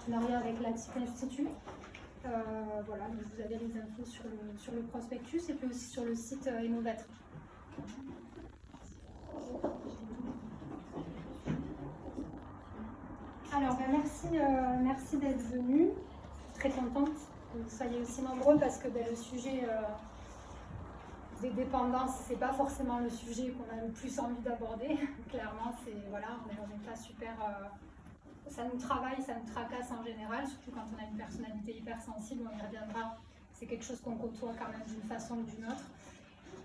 partenariat avec l'ATIC Institut. Voilà, donc vous avez les infos sur le prospectus et puis aussi sur le site Innovatri. Alors, merci d'être venus. Très contente que vous soyez aussi nombreux parce que le sujet des dépendances, c'est pas forcément le sujet qu'on a le plus envie d'aborder. Clairement, voilà, on n'est pas super. Ça nous travaille, ça nous tracasse en général, surtout quand on a une personnalité hypersensible, on y reviendra. C'est quelque chose qu'on côtoie quand même d'une façon ou d'une autre.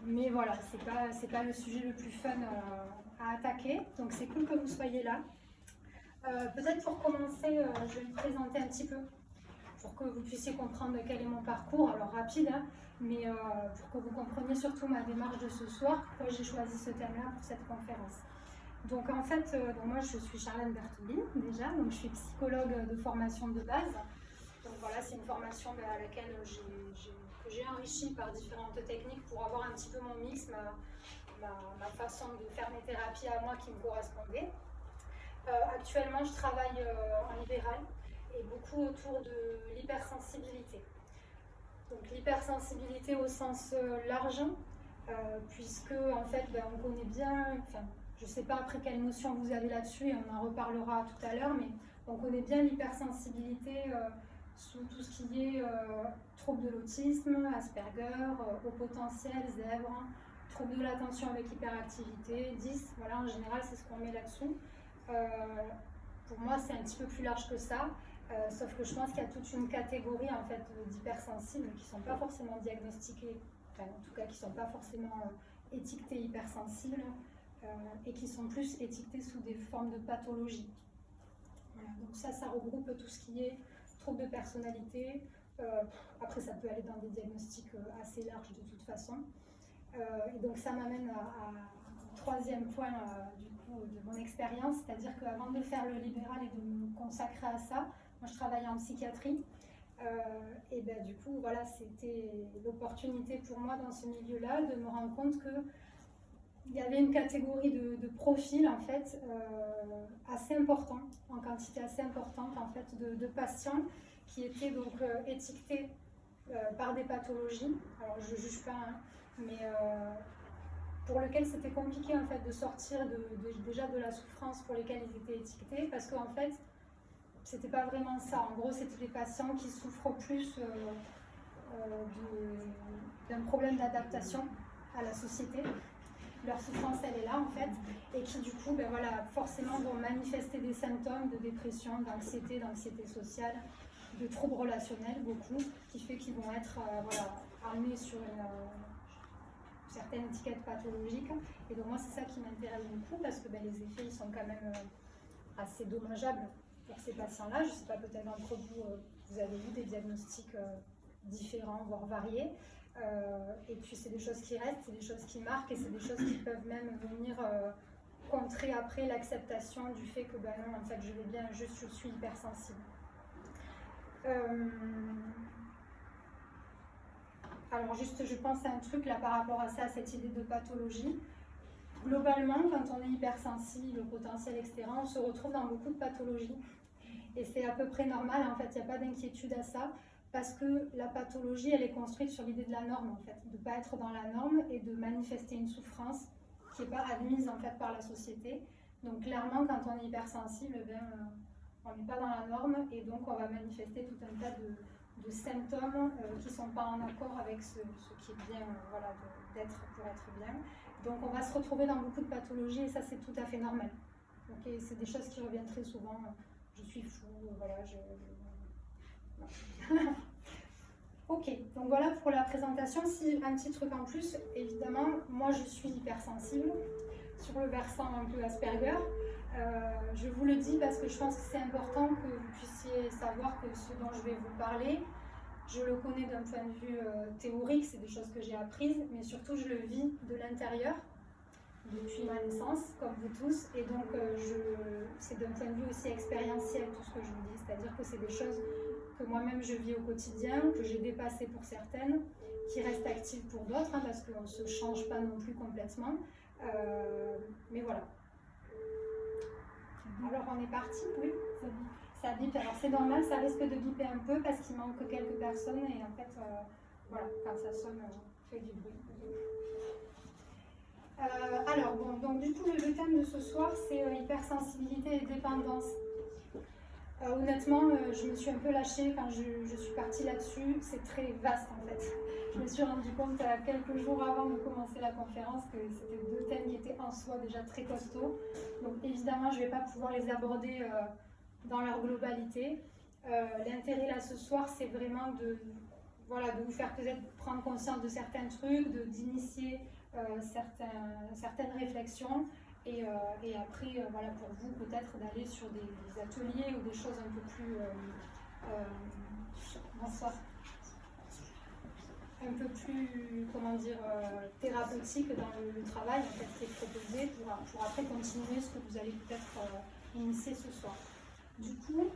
Mais voilà, c'est pas le sujet le plus fun à attaquer. Donc c'est cool que vous soyez là. Peut-être pour commencer, je vais me présenter un petit peu pour que vous puissiez comprendre quel est mon parcours, alors rapide, hein, mais pour que vous compreniez surtout ma démarche de ce soir, pourquoi j'ai choisi ce thème-là pour cette conférence. Donc en fait, moi je suis Charlène Bertolini déjà, donc je suis psychologue de formation de base. Donc voilà, c'est une formation à laquelle j'ai enrichi par différentes techniques pour avoir un petit peu mon mix, ma façon de faire mes thérapies à moi qui me correspondait. Actuellement, je travaille en libéral et beaucoup autour de l'hypersensibilité. Donc l'hypersensibilité au sens large, puisque en fait, on connaît bien, je ne sais pas après quelle notion vous avez là-dessus et on en reparlera tout à l'heure, mais on connaît bien l'hypersensibilité sous tout ce qui est trouble de l'autisme, Asperger, haut potentiel, zèbre, trouble de l'attention avec hyperactivité, 10, voilà, en général c'est ce qu'on met là-dessous. Pour moi c'est un petit peu plus large que ça, sauf que je pense qu'il y a toute une catégorie en fait d'hypersensibles qui ne sont pas forcément diagnostiqués, en tout cas qui ne sont pas forcément étiquetés hypersensibles et qui sont plus étiquetés sous des formes de pathologie. Voilà, donc ça regroupe tout ce qui est trouble de personnalité, après ça peut aller dans des diagnostics assez larges de toute façon. Et donc ça m'amène à troisième point du coup de mon expérience, c'est-à-dire qu'avant de faire le libéral et de me consacrer à ça, moi je travaillais en psychiatrie et du coup voilà, c'était l'opportunité pour moi dans ce milieu-là de me rendre compte que il y avait une catégorie de profils en fait assez important, en quantité assez importante en fait de patients qui étaient donc étiquetés par des pathologies. Alors je ne juge pas, hein, mais pour lequel c'était compliqué en fait de sortir déjà de la souffrance pour lesquelles ils étaient étiquetés, parce qu'en fait c'était pas vraiment ça. En gros c'était des patients qui souffrent plus d'un problème d'adaptation à la société. Leur souffrance elle est là en fait, et qui du coup voilà, forcément vont manifester des symptômes de dépression, d'anxiété sociale, de troubles relationnels beaucoup, qui fait qu'ils vont être voilà, amenés sur une certaines étiquettes pathologiques. Et donc moi c'est ça qui m'intéresse beaucoup parce que les effets ils sont quand même assez dommageables pour ces patients-là. Je ne sais pas, peut-être d'entre vous, vous avez vu des diagnostics différents, voire variés. Et puis c'est des choses qui restent, c'est des choses qui marquent et c'est des choses qui peuvent même venir contrer après l'acceptation du fait que non, en fait je vais bien, juste je suis hypersensible. Alors juste je pense à un truc là par rapport à ça, cette idée de pathologie. Globalement, quand on est hypersensible, au potentiel, etc., on se retrouve dans beaucoup de pathologies. Et c'est à peu près normal, en fait, il n'y a pas d'inquiétude à ça, parce que la pathologie, elle est construite sur l'idée de la norme, en fait, de ne pas être dans la norme et de manifester une souffrance qui n'est pas admise, en fait, par la société. Donc clairement, quand on est hypersensible, on n'est pas dans la norme et donc on va manifester tout un tas de symptômes qui ne sont pas en accord avec ce qui est bien, voilà, d'être pour être bien. Donc on va se retrouver dans beaucoup de pathologies et ça c'est tout à fait normal. Okay, c'est des choses qui reviennent très souvent. Je suis fou, voilà, voilà. Ok, donc voilà pour la présentation. Si un petit truc en plus, évidemment, moi je suis hypersensible sur le versant un peu Asperger. Je vous le dis parce que je pense que c'est important que vous puissiez savoir que ce dont je vais vous parler, je le connais d'un point de vue théorique, c'est des choses que j'ai apprises, mais surtout je le vis de l'intérieur depuis ma naissance, comme vous tous, et donc c'est d'un point de vue aussi expérientiel tout ce que je vous dis, c'est-à-dire que c'est des choses que moi-même je vis au quotidien, que j'ai dépassées pour certaines, qui restent actives pour d'autres, hein, parce qu'on ne se change pas non plus complètement, mais voilà. Alors on est parti, oui. Ça bip. Alors c'est normal, ça risque de biper un peu parce qu'il manque quelques personnes et en fait, voilà, quand ça sonne, fait du bruit. Alors bon, donc du coup le thème de ce soir c'est hypersensibilité et dépendance. Honnêtement, je me suis un peu lâchée quand je suis partie là-dessus. C'est très vaste en fait. Je me suis rendu compte quelques jours avant de commencer la conférence que c'était deux thèmes qui étaient en soi déjà très costauds. Donc évidemment, je ne vais pas pouvoir les aborder dans leur globalité. L'intérêt là ce soir, c'est vraiment de vous faire peut-être prendre conscience de certains trucs, d'initier certaines réflexions. Et après, voilà, pour vous, peut-être d'aller sur des ateliers ou des choses un peu plus un peu plus, comment dire, thérapeutiques dans le travail en fait, qui est proposé pour après continuer ce que vous allez peut-être initier ce soir. Du coup,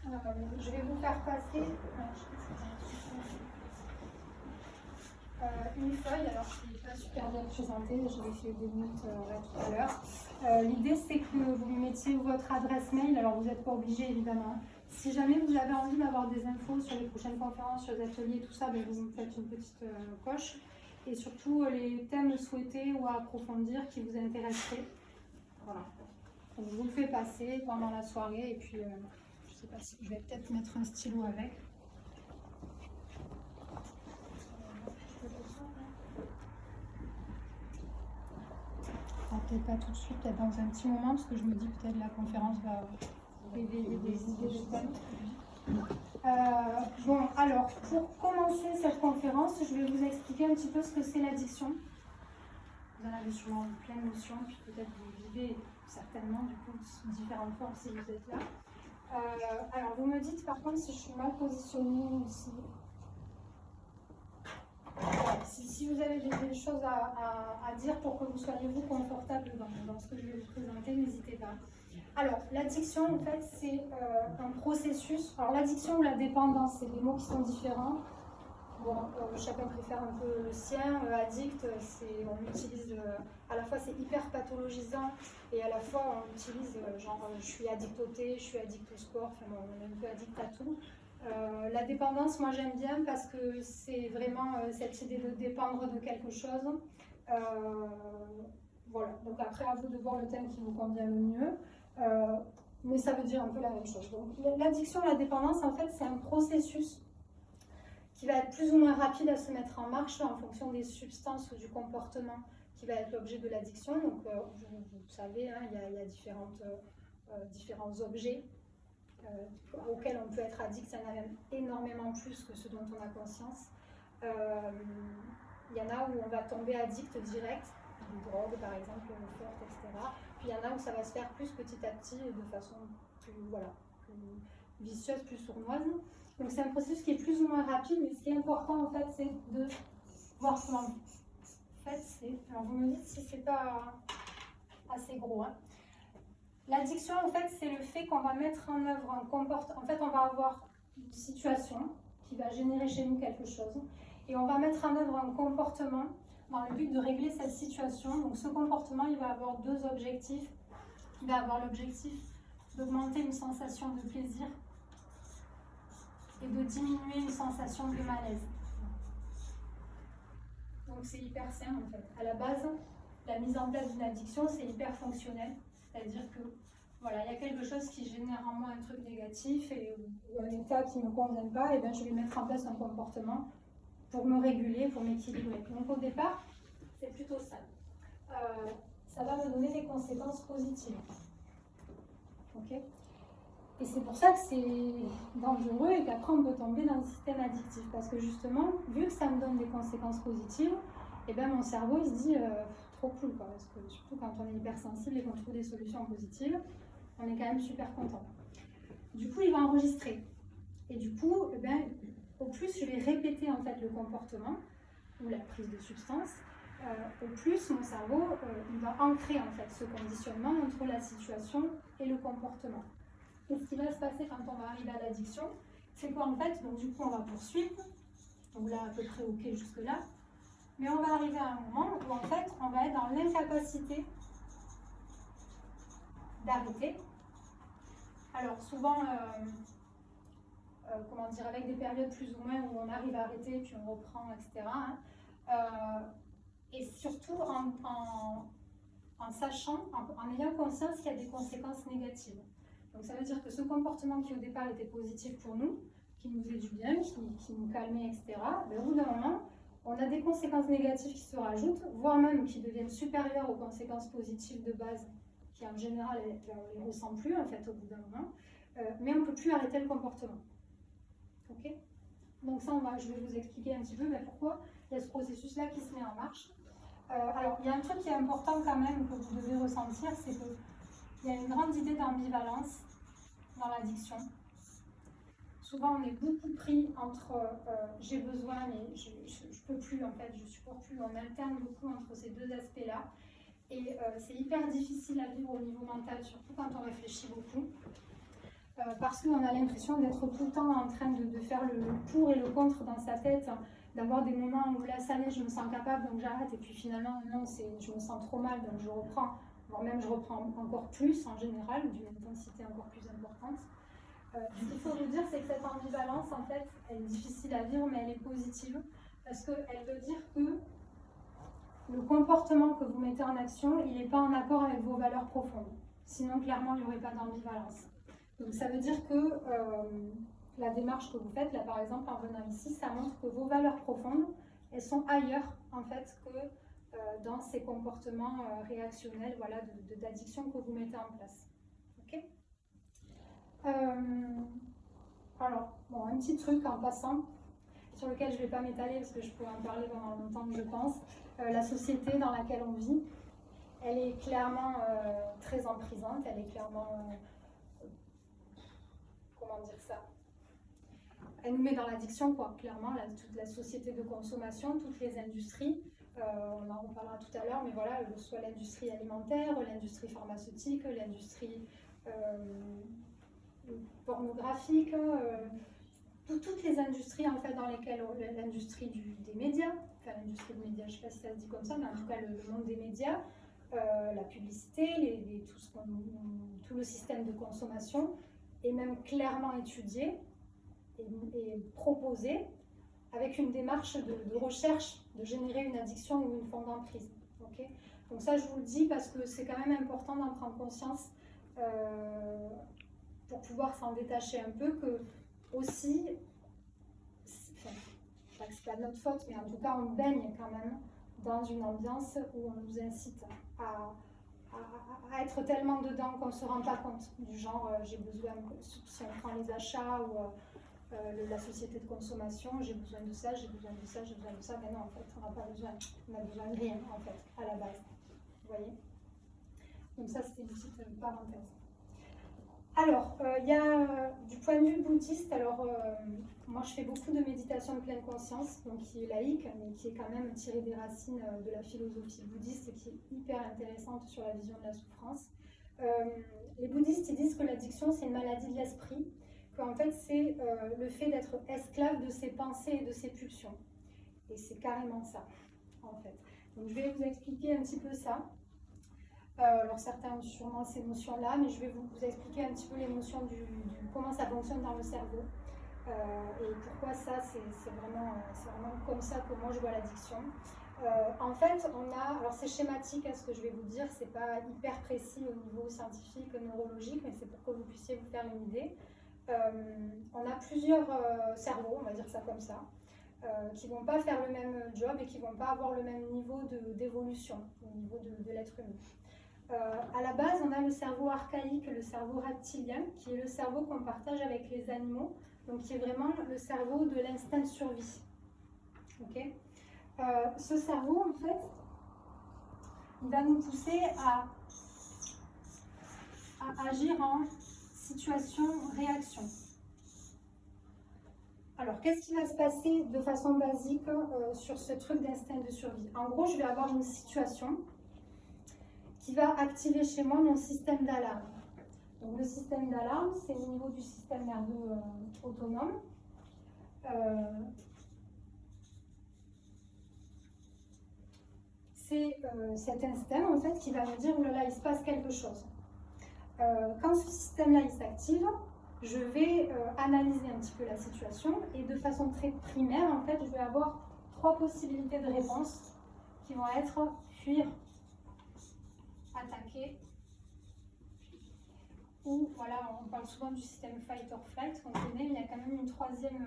je vais vous faire passer une feuille, alors qui n'est pas super bien présentée, je l'ai fait 2 minutes tout à l'heure. L'idée c'est que vous lui mettiez votre adresse mail, alors vous n'êtes pas obligé évidemment. Si jamais vous avez envie d'avoir des infos sur les prochaines conférences, sur les ateliers, tout ça, ben vous me faites une petite coche. Et surtout les thèmes souhaités ou à approfondir qui vous intéresseraient. Voilà. Donc, je vous le fais passer pendant la soirée et puis je ne sais pas si je vais peut-être mettre un stylo avec. Peut-être pas tout de suite, peut-être dans un petit moment, parce que je me dis peut-être la conférence va réveiller des idées de thèmes. Bon, alors, pour commencer cette conférence, je vais vous expliquer un petit peu ce que c'est l'addiction. Vous en avez sûrement plein de notions, puis peut-être vous vivez certainement, du coup, différentes formes si vous êtes là. Alors, vous me dites par contre si je suis mal positionnée ici. Si vous avez des choses à dire pour que vous soyez vous confortable dans ce que je vais vous présenter, n'hésitez pas. Alors, l'addiction, en fait, c'est un processus. Alors, l'addiction ou la dépendance, c'est des mots qui sont différents. Bon, chacun préfère un peu le sien. Addict, on utilise, à la fois c'est hyper pathologisant et à la fois on utilise genre je suis addict au thé, je suis addict au sport, enfin bon, on est un peu addict à tout. La dépendance, moi j'aime bien parce que c'est vraiment cette idée de dépendre de quelque chose. Voilà, donc après à vous de voir le thème qui vous convient le mieux. Mais ça veut dire un peu la même chose. Donc l'addiction, la dépendance, en fait, c'est un processus qui va être plus ou moins rapide à se mettre en marche en fonction des substances ou du comportement qui va être l'objet de l'addiction. Donc, vous savez, hein, il y a différents objets auxquels on peut être addict. Il y en a même énormément plus que ce dont on a conscience. Il y en a où on va tomber addict direct, des drogues par exemple, le forte, etc. Puis il y en a où ça va se faire plus petit à petit de façon plus vicieuse, plus sournoise. Donc c'est un processus qui est plus ou moins rapide, mais ce qui est important en fait, c'est de voir comment. En fait, alors vous me dites si c'est pas assez gros. Hein. L'addiction, en fait, c'est le fait qu'on va mettre en œuvre un comportement. En fait, on va avoir une situation qui va générer chez nous quelque chose, et on va mettre en œuvre un comportement dans le but de régler cette situation. Donc ce comportement, il va avoir 2 objectifs. Il va avoir l'objectif d'augmenter une sensation de plaisir et de diminuer une sensation de malaise. Donc c'est hyper simple en fait. À la base, la mise en place d'une addiction, c'est hyper fonctionnel. C'est-à-dire que voilà, il y a quelque chose qui génère en moi un truc négatif ou un état qui ne me convient pas, et bien je vais mettre en place un comportement pour me réguler, pour m'équilibrer. Donc au départ, c'est plutôt ça. Ça va me donner des conséquences positives. Ok ? Et c'est pour ça que c'est dangereux et qu'après on peut tomber dans le système addictif. Parce que justement, vu que ça me donne des conséquences positives, et ben mon cerveau il se dit trop cool quoi. Parce que surtout quand on est hypersensible et qu'on trouve des solutions positives, on est quand même super content. Du coup, il va enregistrer. Et du coup, eh ben, au plus je vais répéter en fait le comportement ou la prise de substance, au plus mon cerveau il va ancrer en fait ce conditionnement entre la situation et le comportement. Et ce qui va se passer quand on va arriver à l'addiction, c'est qu'en fait, donc du coup on va poursuivre, donc là à peu près ok jusque là, mais on va arriver à un moment où en fait on va être dans l'incapacité d'arrêter, Alors souvent, comment dire, avec des périodes plus ou moins où on arrive à arrêter, puis on reprend, etc. Et surtout en sachant, en ayant conscience qu'il y a des conséquences négatives. Donc ça veut dire que ce comportement qui au départ était positif pour nous, qui nous faisait du bien, qui nous calmait, etc., ben, au bout d'un moment, on a des conséquences négatives qui se rajoutent, voire même qui deviennent supérieures aux conséquences positives de base, qui en général, on ne les ressent plus en fait au bout d'un moment, mais on ne peut plus arrêter le comportement. Ok ? Donc ça, je vais vous expliquer un petit peu pourquoi il y a ce processus-là qui se met en marche. Alors, il y a un truc qui est important quand même que vous devez ressentir, c'est qu'il y a une grande idée d'ambivalence dans l'addiction. Souvent, on est beaucoup pris entre j'ai besoin, mais je ne peux plus, en fait, je ne supporte plus. On alterne beaucoup entre ces deux aspects-là. Et c'est hyper difficile à vivre au niveau mental, surtout quand on réfléchit beaucoup. Parce qu'on a l'impression d'être tout le temps en train de faire le pour et le contre dans sa tête, d'avoir des moments où là, ça y est, je me sens capable, donc j'arrête, et puis finalement, non, je me sens trop mal, donc je reprends, voire même je reprends encore plus en général, d'une intensité encore plus importante. Ce qu'il faut vous dire, c'est que cette ambivalence, en fait, elle est difficile à vivre, mais elle est positive, parce qu'elle veut dire que le comportement que vous mettez en action, il n'est pas en accord avec vos valeurs profondes. Sinon, clairement, il n'y aurait pas d'ambivalence. Donc ça veut dire que la démarche que vous faites, là par exemple en venant ici, ça montre que vos valeurs profondes, elles sont ailleurs en fait que dans ces comportements réactionnels, voilà, d'addiction que vous mettez en place. Ok ? Alors, bon, un petit truc en passant, sur lequel je ne vais pas m'étaler parce que je pourrais en parler pendant longtemps, je pense. La société dans laquelle on vit, elle est clairement très emprisante, elle est clairement... comment dire ça, elle nous met dans l'addiction, quoi, clairement, toute la société de consommation, toutes les industries, on en reparlera tout à l'heure, mais voilà, soit l'industrie alimentaire, l'industrie pharmaceutique, l'industrie pornographique, toutes les industries en fait dans lesquelles, l'industrie des médias, enfin l'industrie des médias, je ne sais pas si ça se dit comme ça, mais en tout cas le monde des médias, la publicité, tout le système de consommation, est même clairement étudié et proposé avec une démarche de recherche de générer une addiction ou une forme d'emprise. Okay, donc ça, je vous le dis parce que c'est quand même important d'en prendre conscience pour pouvoir s'en détacher un peu, que aussi, c'est pas de notre faute, mais en tout cas, on baigne quand même dans une ambiance où on nous incite à être tellement dedans qu'on ne se rend pas compte, du genre j'ai besoin, si on prend les achats ou la société de consommation, j'ai besoin de ça, j'ai besoin de ça, j'ai besoin de ça, mais non, en fait, on n'a pas besoin, on a besoin de rien, en fait, à la base, vous voyez. Donc ça, c'était une petite parenthèse. Alors, il y a du point de vue bouddhiste, alors moi je fais beaucoup de méditation de pleine conscience, donc qui est laïque, mais qui est quand même tirée des racines de la philosophie bouddhiste et qui est hyper intéressante sur la vision de la souffrance. Les bouddhistes ils disent que l'addiction c'est une maladie de l'esprit, qu'en fait c'est le fait d'être esclave de ses pensées et de ses pulsions. Et c'est carrément ça, en fait. Donc je vais vous expliquer un petit peu ça. Alors certains ont sûrement ces notions-là, mais je vais vous expliquer un petit peu les notions comment ça fonctionne dans le cerveau et pourquoi ça, c'est vraiment comme ça que moi je vois l'addiction. En fait, alors c'est schématique ce que je vais vous dire, c'est pas hyper précis au niveau scientifique, neurologique, mais c'est pour que vous puissiez vous faire une idée. On a plusieurs cerveaux, on va dire ça comme ça, qui ne vont pas faire le même job et qui ne vont pas avoir le même niveau d'évolution au niveau de l'être humain. À la base, on a le cerveau archaïque, le cerveau reptilien, qui est le cerveau qu'on partage avec les animaux, donc qui est vraiment le cerveau de l'instinct de survie. Okay, ce cerveau, en fait, il va nous pousser à agir en situation-réaction. Alors, qu'est-ce qui va se passer de façon basique sur ce truc d'instinct de survie? En gros, je vais avoir une situation qui va activer chez moi mon système d'alarme. Donc le système d'alarme, c'est au niveau du système nerveux autonome. C'est cet instinct en fait qui va me dire oh là là, il se passe quelque chose. Quand ce système-là il s'active, je vais analyser un petit peu la situation et de façon très primaire, en fait, je vais avoir 3 possibilités de réponse qui vont être fuir, attaquer, ou voilà, on parle souvent du système fight or flight qu'on connaît, mais il y a quand même une 3e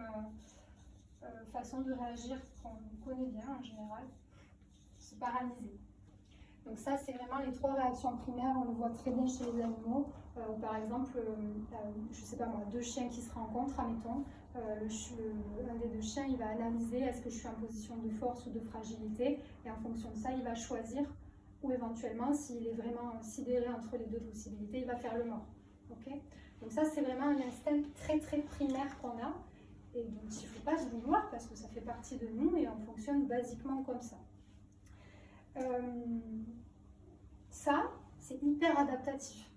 façon de réagir qu'on connaît bien en général, se paralyser. Donc ça, c'est vraiment les 3 réactions primaires, on le voit très bien chez les animaux. Par exemple, je sais pas moi, 2 chiens qui se rencontrent, admettons, un des 2 chiens, il va analyser est-ce que je suis en position de force ou de fragilité, et en fonction de ça, il va choisir, ou éventuellement, s'il est vraiment sidéré entre les 2 possibilités, il va faire le mort. Okay, donc ça, c'est vraiment un instinct très très primaire qu'on a, et donc il ne faut pas se vouloir parce que ça fait partie de nous et on fonctionne basiquement comme ça. Ça, c'est hyper adaptatif,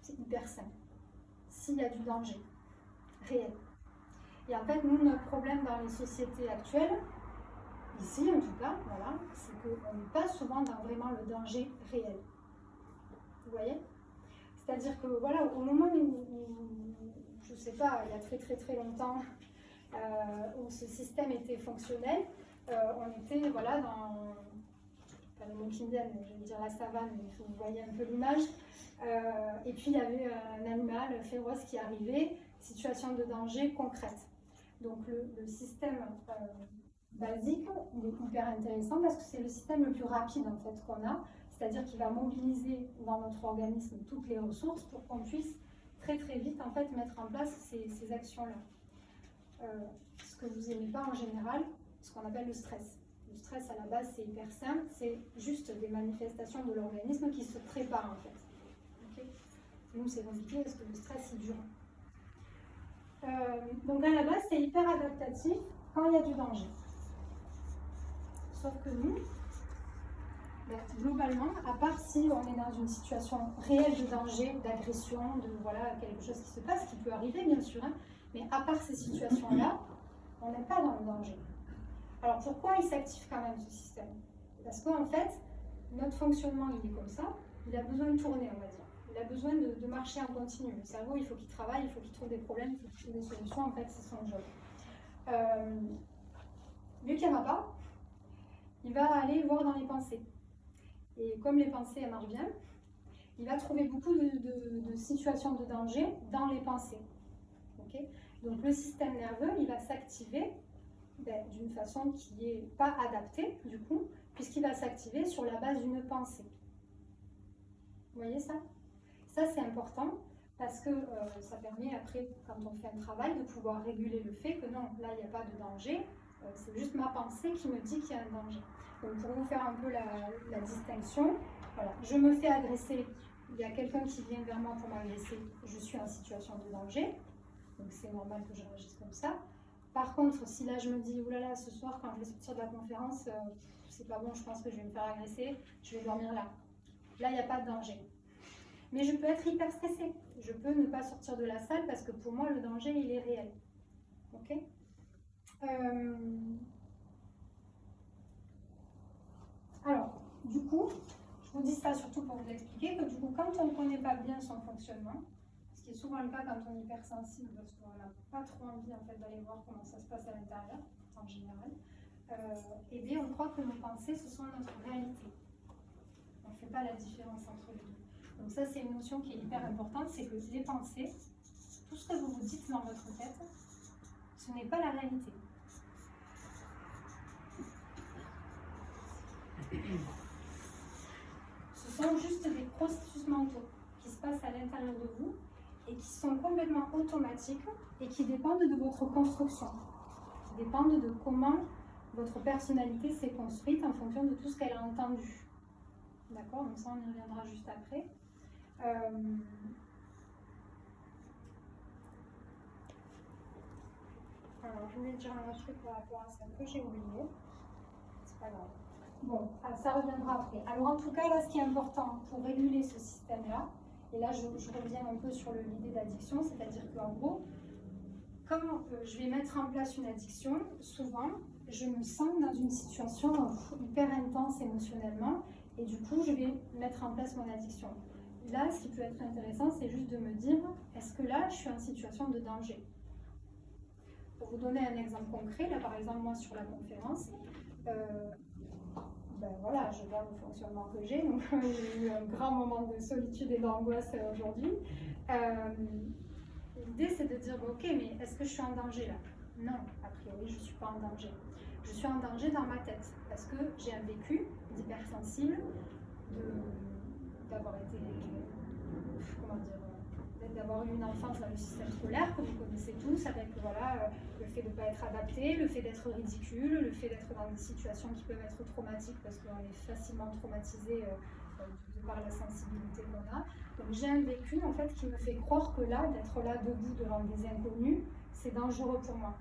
c'est hyper sain, s'il y a du danger réel. Et en fait, nous, notre problème dans les sociétés actuelles, ici en tout cas, voilà, c'est qu'on n'est pas souvent dans vraiment le danger réel. Vous voyez ? C'est-à-dire que voilà, au moment où, je ne sais pas, il y a très très très longtemps, où ce système était fonctionnel, on était voilà, dans, pas le mot qui me vienne, je vais dire la savane, mais vous voyez un peu l'image, et puis il y avait un animal féroce qui arrivait, situation de danger concrète. Donc le système basique, il est hyper intéressant parce que c'est le système le plus rapide en fait qu'on a, c'est-à-dire qu'il va mobiliser dans notre organisme toutes les ressources pour qu'on puisse très très vite en fait mettre en place ces actions-là. Ce que vous n'aimez pas en général, ce qu'on appelle le stress. Le stress à la base c'est hyper simple, c'est juste des manifestations de l'organisme qui se préparent en fait. Okay, nous c'est compliqué parce que le stress il dure. Donc à la base c'est hyper adaptatif quand il y a du danger. Sauf que nous, globalement, à part si on est dans une situation réelle de danger, d'agression, de voilà, quelque chose qui se passe, qui peut arriver bien sûr, hein, mais à part ces situations-là, on n'est pas dans le danger. Alors pourquoi il s'active quand même ce système? Parce qu'en fait, notre fonctionnement il est comme ça, il a besoin de tourner, on va dire. Il a besoin de marcher en continu. Le cerveau, il faut qu'il travaille, il faut qu'il trouve des problèmes, il faut qu'il trouve des solutions, en fait c'est son job. Vu qu'il n'y en a pas, il va aller voir dans les pensées. Et comme les pensées elles marchent bien, il va trouver beaucoup de situations de danger dans les pensées. Okay, donc le système nerveux, il va s'activer d'une façon qui n'est pas adaptée, du coup, puisqu'il va s'activer sur la base d'une pensée. Vous voyez ça? Ça, c'est important, parce que ça permet après, quand on fait un travail, de pouvoir réguler le fait que non, là, il n'y a pas de danger, c'est juste ma pensée qui me dit qu'il y a un danger. Donc pour vous faire un peu la distinction, voilà, je me fais agresser, il y a quelqu'un qui vient vers moi pour m'agresser, je suis en situation de danger, donc c'est normal que je réagisse comme ça. Par contre, si là je me dis, oulala, ce soir quand je vais sortir de la conférence, c'est pas bon, je pense que je vais me faire agresser, je vais dormir là. Là, il n'y a pas de danger. Mais je peux être hyper stressée, je peux ne pas sortir de la salle parce que pour moi, le danger, il est réel. Ok ? Alors, du coup, je vous dis ça surtout pour vous expliquer que du coup, quand on ne connaît pas bien son fonctionnement, ce qui est souvent le cas quand on est hypersensible, parce qu'on n'a pas trop envie en fait, d'aller voir comment ça se passe à l'intérieur, en général, et bien on croit que nos pensées, ce sont notre réalité. On ne fait pas la différence entre les deux. Donc ça, c'est une notion qui est hyper importante, c'est que les pensées, tout ce que vous vous dites dans votre tête, ce n'est pas la réalité. Ce sont juste des processus mentaux qui se passent à l'intérieur de vous et qui sont complètement automatiques et qui dépendent de votre construction, qui dépendent de comment votre personnalité s'est construite en fonction de tout ce qu'elle a entendu. D'accord? Donc ça, on y reviendra juste après. Alors, je voulais dire un autre truc par rapport à ça que j'ai oublié. C'est pas grave. Bon, ça reviendra après. Alors en tout cas, là, ce qui est important pour réguler ce système-là, et là, je reviens un peu sur l'idée d'addiction, c'est-à-dire qu'en gros, quand je vais mettre en place une addiction, souvent, je me sens dans une situation hyper intense émotionnellement, et du coup, je vais mettre en place mon addiction. là, ce qui peut être intéressant, c'est juste de me dire, est-ce que là, je suis en situation de danger? Pour vous donner un exemple concret, là par exemple, moi sur la conférence, ben voilà, je vois le fonctionnement que j'ai, donc j'ai eu un grand moment de solitude et d'angoisse aujourd'hui. L'idée, c'est de dire, bon, ok, mais est-ce que je suis en danger là? Non, a priori, je ne suis pas en danger. Je suis en danger dans ma tête, parce que j'ai un vécu d'hypersensible, d'avoir été, comment dire, d'avoir eu une enfance dans le système scolaire, que vous connaissez tous, avec voilà, le fait de ne pas être adapté, le fait d'être ridicule, le fait d'être dans des situations qui peuvent être traumatiques, parce qu'on est facilement traumatisé de par la sensibilité qu'on a. Donc j'ai un vécu en fait qui me fait croire que là, d'être là debout devant des inconnus, c'est dangereux pour moi.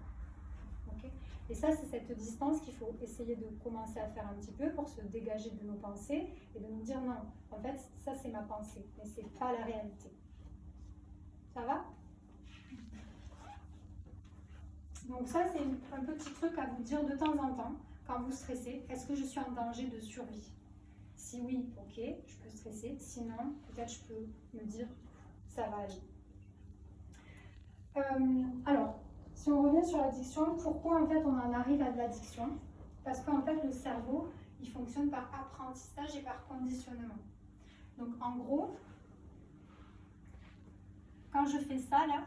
Okay, et ça, c'est cette distance qu'il faut essayer de commencer à faire un petit peu pour se dégager de nos pensées et de nous dire non, en fait, ça c'est ma pensée, mais c'est pas la réalité. Ça va? Donc ça, c'est un petit truc à vous dire de temps en temps, quand vous stressez, est-ce que je suis en danger de survie? Si oui, ok, je peux stresser. Sinon, peut-être je peux me dire, ça va aller. Alors, si on revient sur l'addiction, pourquoi en fait on en arrive à de l'addiction? Parce qu'en fait le cerveau, il fonctionne par apprentissage et par conditionnement. Donc en gros, quand je fais ça là,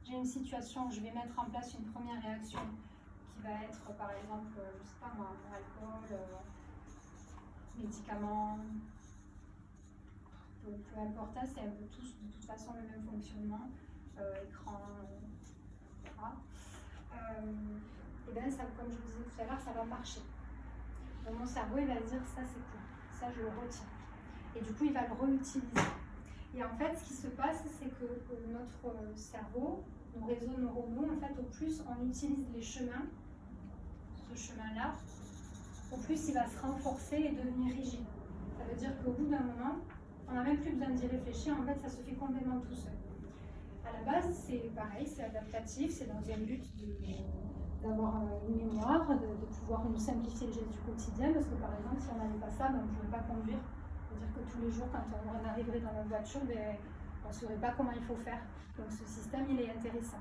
j'ai une situation, je vais mettre en place une première réaction qui va être par exemple, je sais pas moi, alcool, médicaments, peu importe, c'est un peu tous de toute façon le même fonctionnement, écran, etc. Et bien ça, comme je vous disais tout à l'heure, ça va marcher. Donc mon cerveau il va dire ça c'est cool, ça je le retiens. Et du coup il va le réutiliser. Et en fait ce qui se passe c'est que notre cerveau, nos réseaux neuronaux, en fait au plus on utilise les chemins, ce chemin-là, au plus il va se renforcer et devenir rigide. Ça veut dire qu'au bout d'un moment, on n'a même plus besoin d'y réfléchir, en fait ça se fait complètement tout seul. À la base c'est pareil, c'est adaptatif, c'est dans un but d'avoir une mémoire, de pouvoir nous simplifier les gestes du quotidien, parce que par exemple si on n'avait pas ça, on ne pourrait pas conduire. C'est-à-dire que tous les jours quand on arriverait dans notre voiture, on ne saurait pas comment il faut faire. Donc ce système il est intéressant.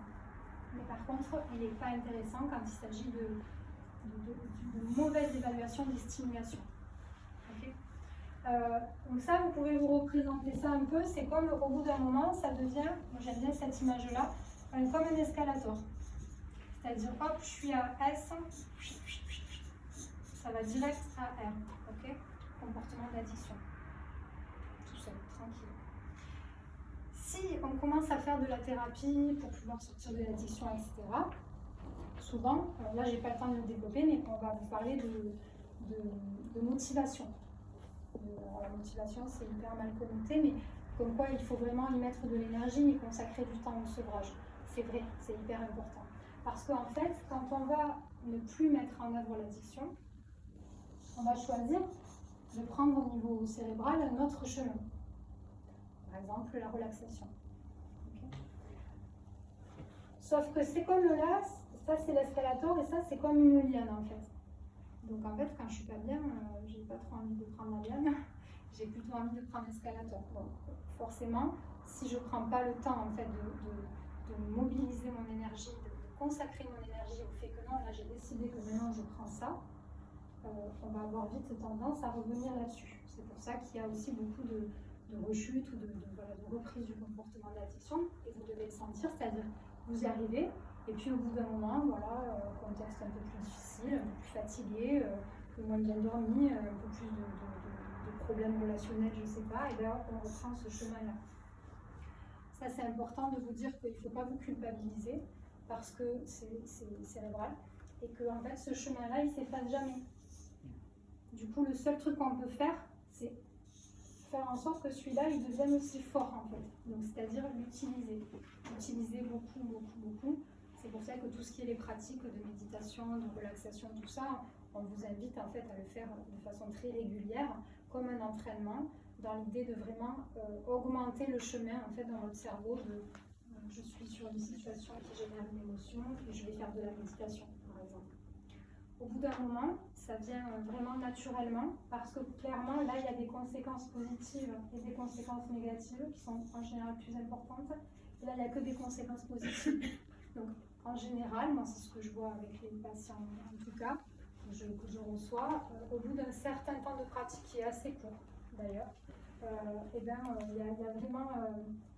Mais par contre il n'est pas intéressant quand il s'agit de mauvaise évaluation des stimulations. Okay, donc ça, vous pouvez vous représenter ça un peu, c'est comme au bout d'un moment, ça devient, moi j'aime bien cette image-là, comme un escalator. C'est-à-dire, hop, je suis à S, ça va direct à R. Okay, comportement d'addiction. Tout seul, tranquille. Si on commence à faire de la thérapie pour pouvoir sortir de l'addiction, etc., souvent, là j'ai pas le temps de le développer, mais on va vous parler de motivation. Alors, la motivation c'est hyper mal connoté, mais comme quoi il faut vraiment y mettre de l'énergie et consacrer du temps au sevrage. C'est vrai, c'est hyper important. Parce qu'en fait, quand on va ne plus mettre en œuvre l'addiction, on va choisir de prendre au niveau cérébral un autre chemin. Par exemple, la relaxation. Okay. Sauf que c'est comme là, ça c'est l'escalator et ça c'est comme une liane en fait. Donc en fait, quand je suis pas bien, j'ai pas trop envie de prendre la liane, j'ai plutôt envie de prendre l'escalator. Donc forcément, si je prends pas le temps en fait de mobiliser mon énergie, de consacrer mon énergie au fait que non, là j'ai décidé que maintenant je prends ça, on va avoir vite tendance à revenir là-dessus. C'est pour ça qu'il y a aussi beaucoup de rechutes ou de reprise du comportement d'addiction, et vous devez le sentir, c'est-à-dire vous y arrivez, et puis au bout d'un moment, voilà, contexte un peu plus difficile, un peu plus fatigué, un peu moins bien dormi, un peu plus de problèmes relationnels, je ne sais pas, et bien on reprend ce chemin-là. Ça c'est important de vous dire qu'il ne faut pas vous culpabiliser, parce que c'est cérébral, et que en fait ce chemin-là il ne s'efface jamais. Du coup le seul truc qu'on peut faire, c'est faire en sorte que celui-là il devienne aussi fort en fait. Donc c'est-à-dire l'utiliser beaucoup. C'est pour ça que tout ce qui est les pratiques de méditation, de relaxation, tout ça, on vous invite en fait à le faire de façon très régulière, comme un entraînement, dans l'idée de vraiment augmenter le chemin en fait dans votre cerveau de je suis sur une situation qui génère une émotion et je vais faire de la méditation par exemple. au bout d'un moment, ça vient vraiment naturellement, parce que clairement, là, il y a des conséquences positives et des conséquences négatives qui sont en général plus importantes. Et là, il n'y a que des conséquences positives. Donc, en général, moi, c'est ce que je vois avec les patients, en tout cas, que je reçois, au bout d'un certain temps de pratique, qui est assez court d'ailleurs, il y a vraiment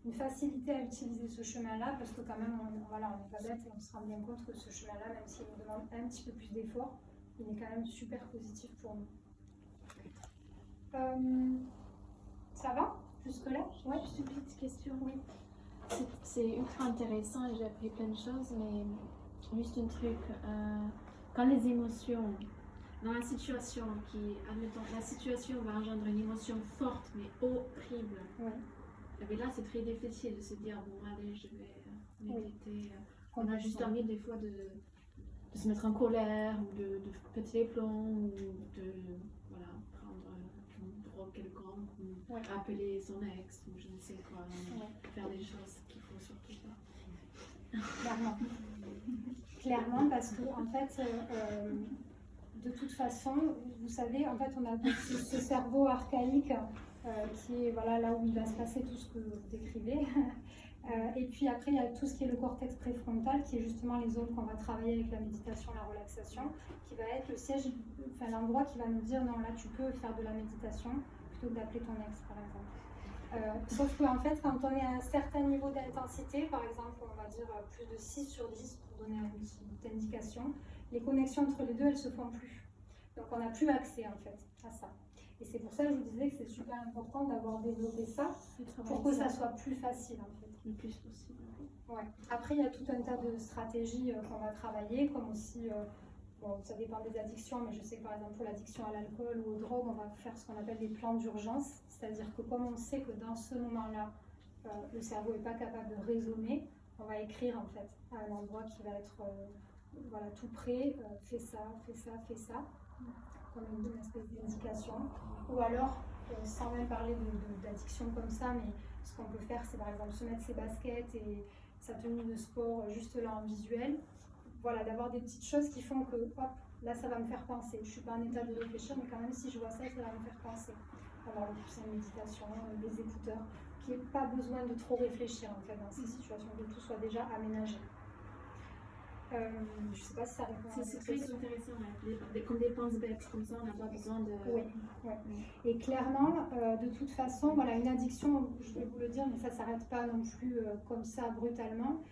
une facilité à utiliser ce chemin-là, parce que quand même, on n'est pas bête et on se rend bien compte que ce chemin-là, même s'il nous demande un petit peu plus d'effort, il est quand même super positif pour nous. Ça va jusque-là? Ouais, juste une petite question. Oui. C'est ultra intéressant et j'ai appris plein de choses, mais juste un truc. Quand les émotions, dans la situation admettons, la situation va engendrer une émotion forte mais horrible. Oui. Et là, c'est très difficile de se dire, bon, allez, je vais méditer. Oui. On a juste envie des fois de se mettre en colère, ou de péter les plombs, ou de prendre une drogue quelconque, ou appeler son ex, ou je ne sais quoi, faire des choses qu'il faut surtout pas. Clairement. Clairement, parce que en fait, de toute façon, vous savez, en fait, on a ce cerveau archaïque qui est là où il va se passer tout ce que vous décrivez. Et puis après, il y a tout ce qui est le cortex préfrontal, qui est justement les zones qu'on va travailler avec la méditation, la relaxation, qui va être le siège, l'endroit qui va nous dire non, là tu peux faire de la méditation plutôt que d'appeler ton ex, par exemple. Sauf qu'en fait, quand on est à un certain niveau d'intensité, par exemple, on va dire plus de 6 sur 10 pour donner une petite indication, les connexions entre les deux, elles se font plus. Donc on n'a plus accès en fait à ça. Et c'est pour ça que je vous disais que c'est super important d'avoir développé ça pour que ça soit plus facile en fait. Le plus possible. Ouais. Après, il y a tout un tas de stratégies qu'on va travailler, comme aussi, ça dépend des addictions, mais je sais que par exemple pour l'addiction à l'alcool ou aux drogues, on va faire ce qu'on appelle des plans d'urgence, c'est-à-dire que comme on sait que dans ce moment-là, le cerveau n'est pas capable de raisonner, on va écrire en fait à un endroit qui va être tout près, fais ça, comme une espèce d'indication. Ou alors, sans même parler d'addiction comme ça, mais ce qu'on peut faire, c'est par exemple se mettre ses baskets et sa tenue de sport juste là en visuel. Voilà, d'avoir des petites choses qui font que, hop, là ça va me faire penser. Je ne suis pas en état de réfléchir, mais quand même si je vois ça, ça va me faire penser. Alors le coussin de méditation, les écouteurs, qu'il n'y ait pas besoin de trop réfléchir en fait dans ces situations, que tout soit déjà aménagé. Je ne sais pas si ça répond à c'est très intéressant, comme des penses bêtes, comme ça on n'a pas besoin de... Oui. Et clairement, de toute façon, une addiction, je vais vous le dire, mais ça ne s'arrête pas non plus comme ça brutalement.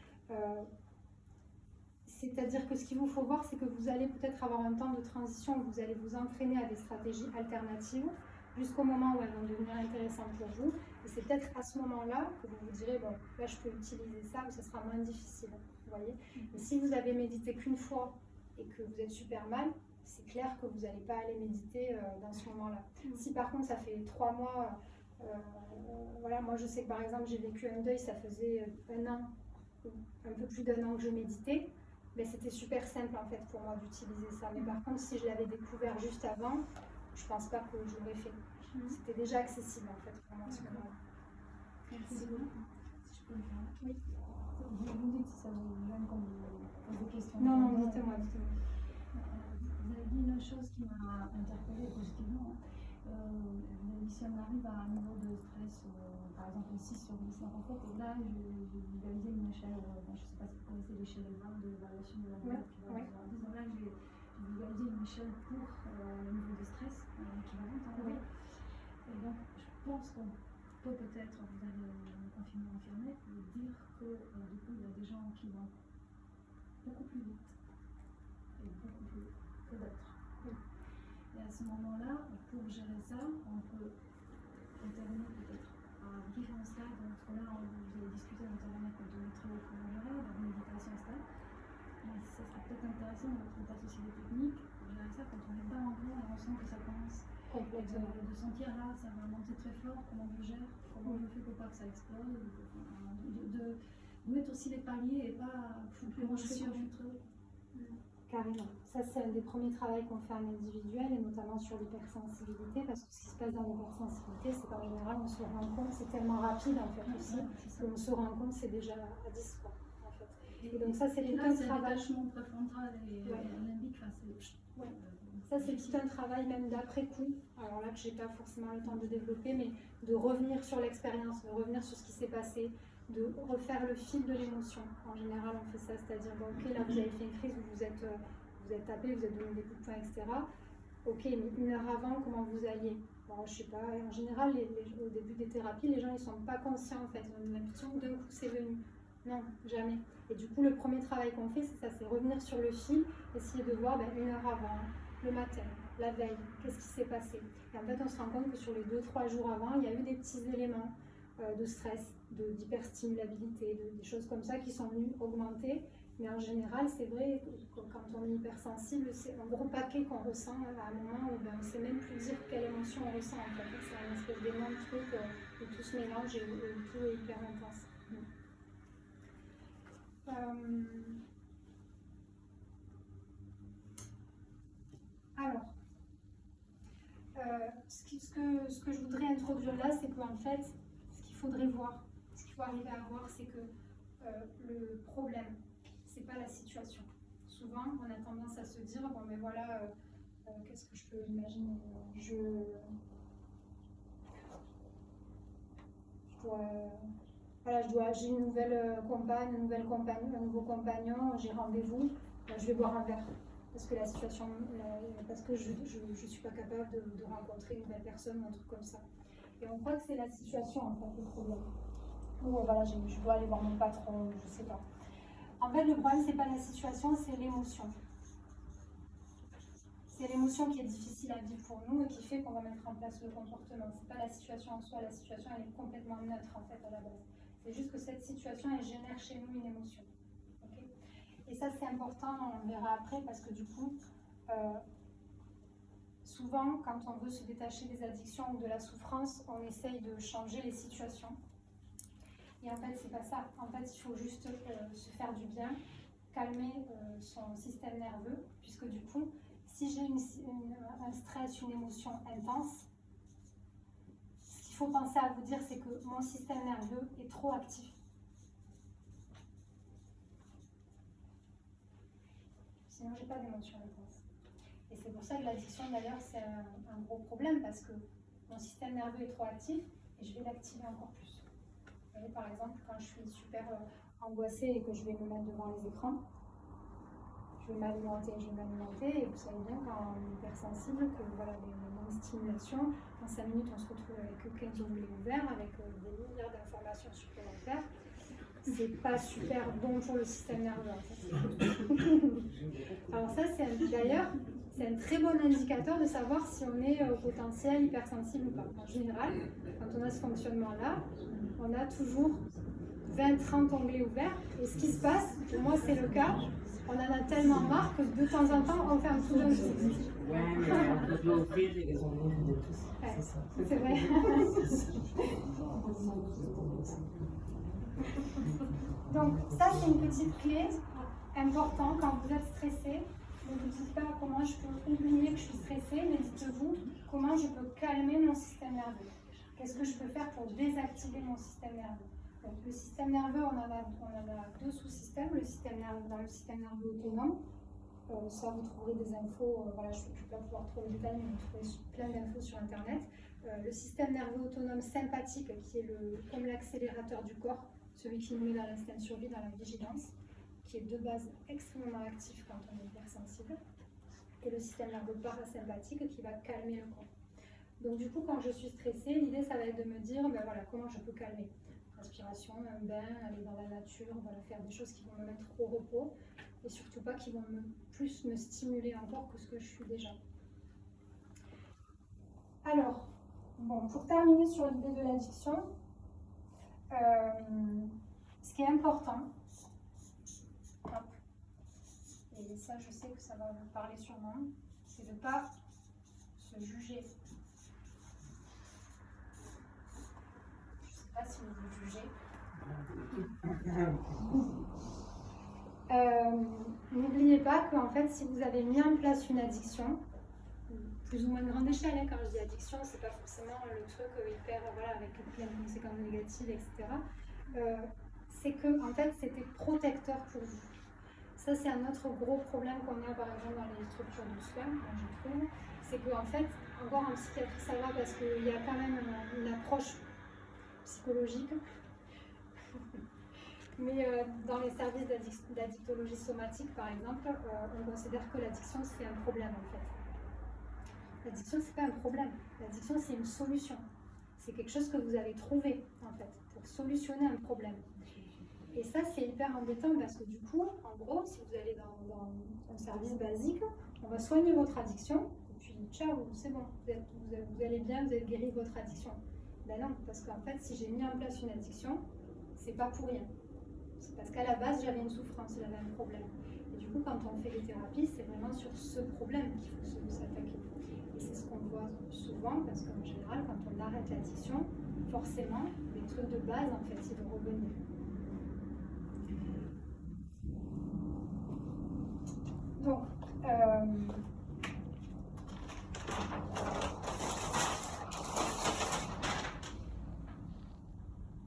C'est-à-dire que ce qu'il vous faut voir, c'est que vous allez peut-être avoir un temps de transition où vous allez vous entraîner à des stratégies alternatives jusqu'au moment où elles vont devenir intéressantes pour vous. Et c'est peut-être à ce moment-là que vous vous direz, bon, là je peux utiliser ça, mais ça sera moins difficile. Vous voyez. Et si vous avez médité qu'une fois et que vous êtes super mal, c'est clair que vous n'allez pas aller méditer dans ce moment-là. Si par contre ça fait 3 mois, moi je sais que par exemple j'ai vécu un deuil, ça faisait un an, un peu plus d'1 an que je méditais, mais c'était super simple en fait pour moi d'utiliser ça. Mais par contre si je l'avais découvert juste avant, je pense pas que je l'aurais fait. C'était déjà accessible en fait pour moi à ce moment-là. Merci beaucoup. Si je peux le faire. Oui. Vous dites si ça vous gêne quand vous posez des questions. Non, dites-moi. Vous avez dit une chose qui m'a interpellée positivement. Vous avez dit si on arrive à un niveau de stress, par exemple 6 sur 10, en fait, et là j'ai visualisé une échelle, je ne sais pas si vous connaissez l'échelle de l'évaluation de la vie qui va avoir 10. Donc là j'ai visualisé une échelle pour le niveau de stress équivalent. Et donc je pense qu'on peut peut-être, vous allez me confirmer ou infirmer, dire que du coup il y a des gens qui vont beaucoup plus vite et beaucoup plus que d'autres. Et à ce moment-là, pour gérer ça, on peut intervenir peut-être à différents stades. Parce que là, vous avez discuté notamment de métro comment gérer, de méditation, etc. Mais ça serait peut-être intéressant de trouver aussi des techniques pour gérer ça quand on n'est pas encore et on sent que ça commence. De sentir là, ça va monter très fort, comment on le gère, comment on le fait pour pas que ça explose, de mettre aussi les paliers et pas foutre les roches sur le truc. Carrément. Ça, c'est un des premiers travaux qu'on fait en individuel et notamment sur l'hypersensibilité, parce que ce qui se passe dans l'hypersensibilité, c'est qu'en général, on se rend compte, c'est tellement rapide en fait aussi, qu'on se rend compte c'est déjà à 10 fois, en fait. Et donc ça, c'est et tout là, un c'est travail. détachement préfrontal et limbique. Enfin, Ouais. Ça, c'est tout un travail même d'après-coup. Alors là, que j'ai pas forcément le temps de développer, mais de revenir sur l'expérience, de revenir sur ce qui s'est passé, de refaire le fil de l'émotion. En général, on fait ça, c'est-à-dire, bon, ok, là, vous avez fait une crise, vous êtes tapé, vous êtes donné des coups de poing, etc. Ok, mais une heure avant, comment vous alliez? Bon, je sais pas, en général, au début des thérapies, les gens, ils sont pas conscients, en fait. Ils ont l'impression que d'un coup, c'est venu. Non, jamais. Et du coup, le premier travail qu'on fait, c'est ça, c'est revenir sur le fil, essayer de voir une heure avant, le matin, la veille, qu'est-ce qui s'est passé. Et en fait, on se rend compte que sur les 2-3 jours avant, il y a eu des petits éléments de stress, d'hyperstimulabilité, des choses comme ça qui sont venus augmenter. Mais en général, c'est vrai que quand on est hypersensible, c'est un gros paquet qu'on ressent à un moment où on ne sait même plus dire quelle émotion on ressent. En fait. C'est un espèce d'énorme truc où tout se mélange et où tout est hyper intense. Alors, ce que je voudrais introduire là, c'est qu'en fait, ce qu'il faudrait voir, ce qu'il faut arriver à voir, c'est que le problème, c'est pas la situation. Souvent, on a tendance à se dire, bon, mais voilà, qu'est-ce que je peux imaginer? J'ai une nouvelle compagne, un nouveau compagnon, j'ai rendez-vous, je vais boire un verre. Parce que la situation, parce que je ne suis pas capable de rencontrer une nouvelle personne ou un truc comme ça. Et on croit que c'est la situation, en fait, le problème. Ou voilà, je dois aller voir mon patron, je ne sais pas. En fait, le problème, ce n'est pas la situation, c'est l'émotion. C'est l'émotion qui est difficile à vivre pour nous et qui fait qu'on va mettre en place le comportement. Ce n'est pas la situation en soi, la situation, elle est complètement neutre, en fait, à la base. C'est juste que cette situation, elle génère chez nous une émotion. Okay. Et ça, c'est important, on verra après, parce que du coup, souvent, quand on veut se détacher des addictions ou de la souffrance, on essaye de changer les situations. Et en fait, c'est pas ça. En fait, il faut juste se faire du bien, calmer son système nerveux, puisque du coup, si j'ai un stress, une émotion intense, ce qu'il faut penser à vous dire, c'est que mon système nerveux est trop actif. Sinon, j'ai pas d'émotion intense. Et c'est pour ça que l'addiction, d'ailleurs, c'est un gros problème, parce que mon système nerveux est trop actif et je vais l'activer encore plus. Vous voyez, par exemple, quand je suis super angoissée et que je vais me mettre devant les écrans, je vais m'alimenter, et vous savez bien, quand on est hypersensible, que voilà, les stimulations, en 5 minutes, on se retrouve avec 15 onglets ouverts, avec des milliards d'informations supplémentaires. C'est pas super bon pour le système nerveux, en fait. Alors ça, d'ailleurs, c'est un très bon indicateur de savoir si on est au potentiel hypersensible ou pas. En général, quand on a ce fonctionnement-là, on a toujours 20-30 onglets ouverts. Et ce qui se passe, pour moi c'est le cas, on en a tellement marre que de temps en temps, on ferme tout d'un coup. Ouais, mais on peut l'ouvrir et les onglets de tous. Ouais, c'est vrai. Donc ça, c'est une petite clé importante quand vous êtes stressé. Ne vous dites pas comment je peux oublier que je suis stressée, mais dites-vous comment je peux calmer mon système nerveux. Qu'est-ce que je peux faire pour désactiver mon système nerveux? Donc, le système nerveux, on en a deux sous-systèmes. Dans le système nerveux autonome, ça vous trouverez des infos, voilà, je ne vais pas pouvoir trouver le détail, mais vous trouverez plein d'infos sur Internet. Le système nerveux autonome sympathique, qui est comme l'accélérateur du corps, celui qui nous met dans l'instinct de survie, dans la vigilance, qui est de base extrêmement actif quand on est hypersensible, et le système nerveux parasympathique qui va calmer le corps. Donc du coup, quand je suis stressée, l'idée, ça va être de me dire, ben voilà, comment je peux calmer. Respiration, un bain, aller dans la nature, voilà, faire des choses qui vont me mettre au repos, et surtout pas qui vont plus me stimuler encore que ce que je suis déjà. Alors, bon, pour terminer sur l'idée de l'addiction, ce qui est important, et ça je sais que ça va vous parler sûrement, c'est de ne pas se juger. Je ne sais pas si vous vous jugez. N'oubliez pas qu'en fait, si vous avez mis en place une addiction, plus ou moins grande échelle, hein, quand je dis addiction, c'est pas forcément le truc hyper, voilà, avec plein de conséquences négatives, etc. c'est que en fait c'était protecteur pour vous. Ça c'est un autre gros problème qu'on a par exemple dans les structures de soins, moi je trouve, c'est qu'en fait, encore en psychiatrie ça va parce qu'il y a quand même une approche psychologique, mais dans les services d'addictologie somatique par exemple, on considère que l'addiction c'est un problème en fait. L'addiction c'est pas un problème, l'addiction c'est une solution. C'est quelque chose que vous avez trouvé, en fait, pour solutionner un problème. Et ça, c'est hyper embêtant parce que du coup, en gros, si vous allez dans un service basique, on va soigner votre addiction, et puis ciao, c'est bon, vous allez bien, vous avez guéri votre addiction. Ben non, parce qu'en fait, si j'ai mis en place une addiction, c'est pas pour rien. C'est parce qu'à la base, j'avais une souffrance, j'avais un problème. Et du coup, quand on fait des thérapies, c'est vraiment sur ce problème qu'il faut s'attaquer. Et c'est ce qu'on voit souvent, parce qu'en général, quand on arrête l'addiction, forcément, les trucs de base, en fait, ils vont revenir. Donc,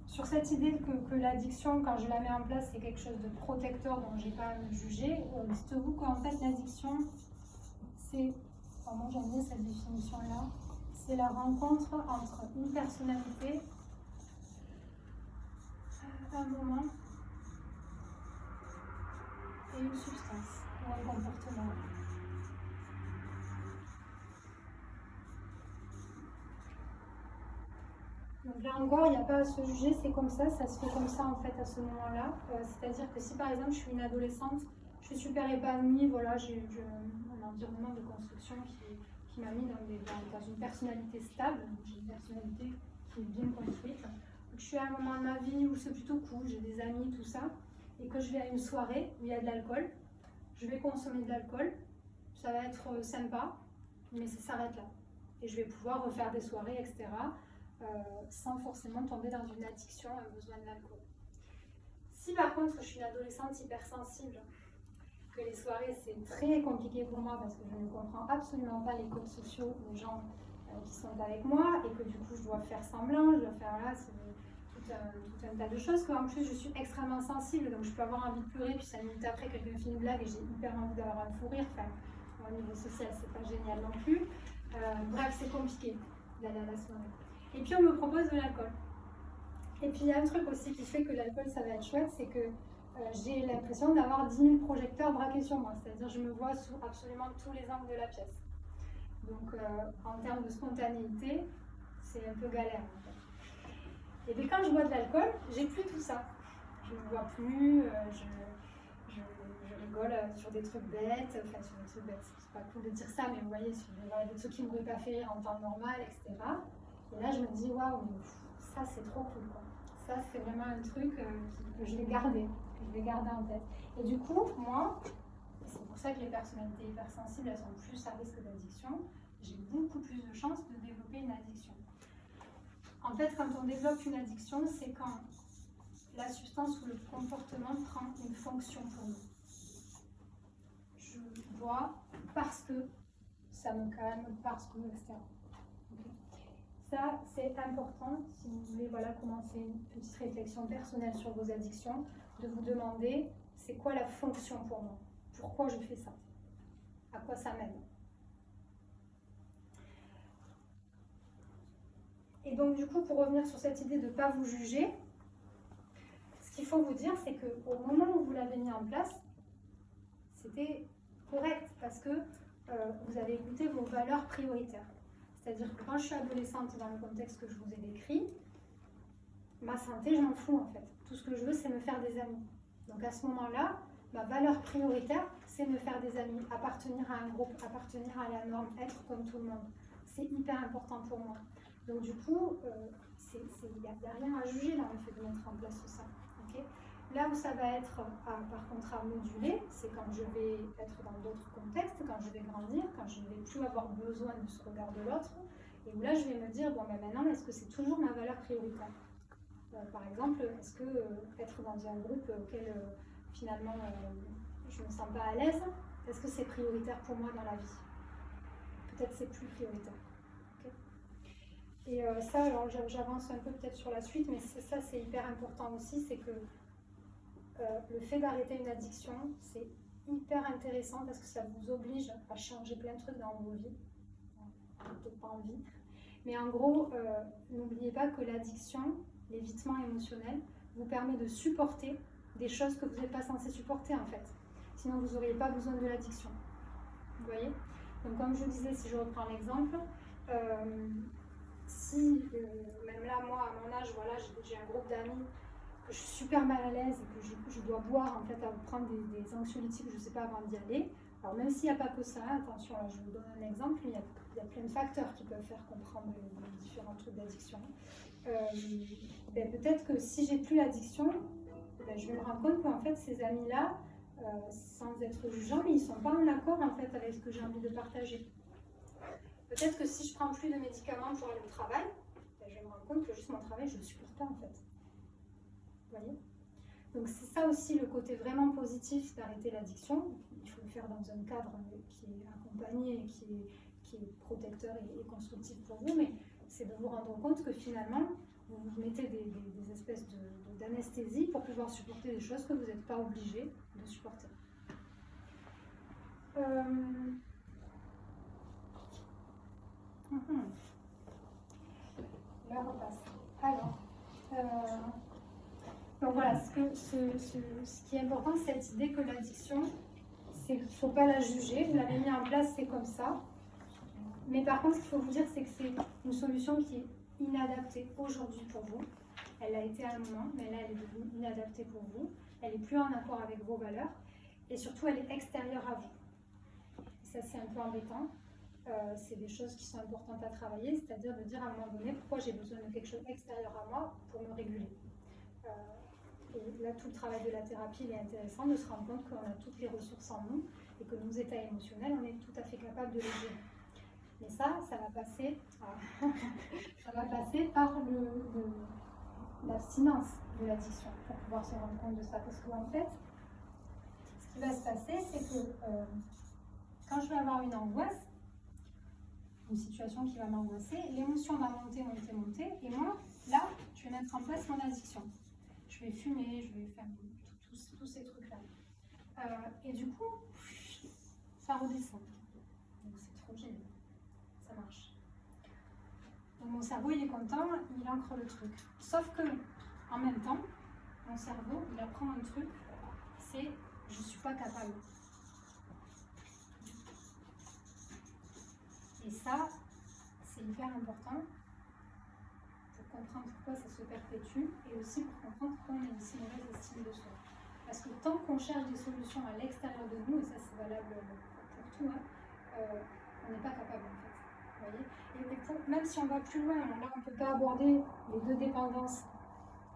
sur cette idée que l'addiction, quand je la mets en place, c'est quelque chose de protecteur dont j'ai pas à me juger, dites-vous qu'en fait, l'addiction, c'est... Enfin, moi j'aime bien cette définition-là, c'est la rencontre entre une personnalité, un moment et une substance ou un comportement. Donc là encore, il n'y a pas à se juger, c'est comme ça se fait comme ça en fait à ce moment-là. C'est-à-dire que si par exemple je suis une adolescente, je suis super épanouie, voilà, j'ai un environnement de construction qui m'a mis dans une personnalité stable, j'ai une personnalité qui est bien construite. Donc, je suis à un moment de ma vie où c'est plutôt cool, j'ai des amis, tout ça, et que je vais à une soirée où il y a de l'alcool, je vais consommer de l'alcool, ça va être sympa, mais ça s'arrête là. Et je vais pouvoir refaire des soirées, etc., sans forcément tomber dans une addiction, un besoin de l'alcool. Si par contre je suis une adolescente hypersensible, que les soirées c'est très compliqué pour moi parce que je ne comprends absolument pas les codes sociaux des gens qui sont avec moi et que du coup je dois faire semblant, je dois faire là, c'est tout un tas de choses, qu'en plus je suis extrêmement sensible, donc je peux avoir envie de pleurer, puis 5 minutes après quelqu'un fait une blague et j'ai hyper envie d'avoir un fou rire, enfin au niveau social c'est pas génial non plus, bref c'est compliqué d'aller à la soirée. Et puis on me propose de l'alcool. Et puis il y a un truc aussi qui fait que l'alcool ça va être chouette, c'est que j'ai l'impression d'avoir 10 000 projecteurs braqués sur moi, c'est-à-dire je me vois sous absolument tous les angles de la pièce. Donc en termes de spontanéité, c'est un peu galère en fait. Et bien quand je bois de l'alcool, j'ai plus tout ça. Je ne me vois plus, je rigole sur des trucs bêtes, enfin sur des trucs bêtes, c'est pas cool de dire ça, mais vous voyez, sur des trucs qui ne m'auraient pas fait rire en temps normal, etc. Et là je me dis waouh, ça c'est trop cool quoi. Ça c'est vraiment un truc que je vais garder. Je vais garder en tête. Et du coup, moi, c'est pour ça que les personnalités hypersensibles, elles sont plus à risque d'addiction, j'ai beaucoup plus de chances de développer une addiction. En fait, quand on développe une addiction, c'est quand la substance ou le comportement prend une fonction pour nous. Je bois parce que ça me calme, parce que, etc. Okay. Ça, c'est important si vous voulez commencer une petite réflexion personnelle sur vos addictions, de vous demander c'est quoi la fonction pour moi, pourquoi je fais ça, à quoi ça mène. Et donc du coup, pour revenir sur cette idée de ne pas vous juger, ce qu'il faut vous dire, c'est qu'au moment où vous l'avez mis en place, c'était correct parce que vous avez écouté vos valeurs prioritaires. C'est-à-dire que quand je suis adolescente, dans le contexte que je vous ai décrit, ma santé, je m'en fous en fait. Tout ce que je veux, c'est me faire des amis. Donc à ce moment-là, ma valeur prioritaire, c'est me faire des amis, appartenir à un groupe, appartenir à la norme, être comme tout le monde. C'est hyper important pour moi. Donc du coup, il n'y a rien à juger dans le fait de mettre en place tout ça. Okay. Là où ça va être, par contre, à moduler, c'est quand je vais être dans d'autres contextes, quand je vais grandir, quand je ne vais plus avoir besoin de ce regard de l'autre, et où là, je vais me dire, bon, ben maintenant, est-ce que c'est toujours ma valeur prioritaire ? Par exemple, est-ce que être dans un groupe auquel finalement je ne me sens pas à l'aise, est-ce que c'est prioritaire pour moi dans la vie ? Peut-être c'est plus prioritaire. Okay. Et ça, alors j'avance un peu peut-être sur la suite, mais ça c'est hyper important aussi, c'est que le fait d'arrêter une addiction, c'est hyper intéressant parce que ça vous oblige à changer plein de trucs dans vos vies. Peut-être pas envie. Mais en gros, n'oubliez pas que l'addiction, l'évitement émotionnel, vous permet de supporter des choses que vous n'êtes pas censé supporter en fait. Sinon, vous n'auriez pas besoin de l'addiction. Vous voyez? Donc comme je vous disais, si je reprends l'exemple, si même là, moi, à mon âge, voilà, j'ai un groupe d'amis que je suis super mal à l'aise et que je dois boire en fait, à prendre des anxiolytiques, je ne sais pas, avant d'y aller. Alors même s'il n'y a pas que ça, attention, là, je vous donne un exemple, mais il y a plein de facteurs qui peuvent faire comprendre les différents trucs d'addiction. Peut-être que si j'ai plus l'addiction, je vais me rendre compte qu'en fait ces amis-là, sans être jugeant, mais ils ne sont pas en accord en fait avec ce que j'ai envie de partager. Peut-être que si je prends plus de médicaments pour aller au travail, je vais me rendre compte que juste mon travail, je ne le supporte pas en fait. Vous voyez? Donc c'est ça aussi le côté vraiment positif d'arrêter l'addiction. Il faut le faire dans un cadre qui est accompagné, qui est protecteur et constructif pour vous, mais c'est de vous rendre compte que finalement, vous vous mettez des espèces d'anesthésie pour pouvoir supporter des choses que vous n'êtes pas obligé de supporter. L'heure passe. Alors, donc voilà, ce qui est important, c'est cette idée que l'addiction, il ne faut pas la juger. Vous l'avez mis en place, c'est comme ça. Mais par contre, ce qu'il faut vous dire, c'est que c'est une solution qui est inadaptée aujourd'hui pour vous. Elle a été à un moment, mais là, elle est devenue inadaptée pour vous. Elle n'est plus en accord avec vos valeurs. Et surtout, elle est extérieure à vous. Ça, c'est un peu embêtant. C'est des choses qui sont importantes à travailler, c'est-à-dire de dire à un moment donné pourquoi j'ai besoin de quelque chose extérieur à moi pour me réguler. Et là, tout le travail de la thérapie, il est intéressant de se rendre compte qu'on a toutes les ressources en nous et que nos états émotionnels, on est tout à fait capable de les gérer. Mais ça va passer, ça va passer par l'abstinence de l'addiction pour pouvoir se rendre compte de ça. Parce qu'en fait, ce qui va se passer, c'est que quand je vais avoir une angoisse, une situation qui va m'angoisser, l'émotion va monter, et moi, là, je vais mettre en place mon addiction. Je vais fumer, je vais faire tous ces trucs-là. Et du coup, ça redescend. Donc c'est tranquille, ça marche. Donc mon cerveau, il est content, il ancre le truc. Sauf que, en même temps, mon cerveau, il apprend un truc, c'est « je suis pas capable ». Et ça, c'est hyper important pour comprendre pourquoi ça se perpétue et aussi pour comprendre pourquoi on a une si mauvaise estime de soi. Parce que tant qu'on cherche des solutions à l'extérieur de nous, et ça c'est valable pour tout, on n'est pas capable en fait. Vous voyez? Et même si on va plus loin, là on ne peut pas aborder les deux dépendances,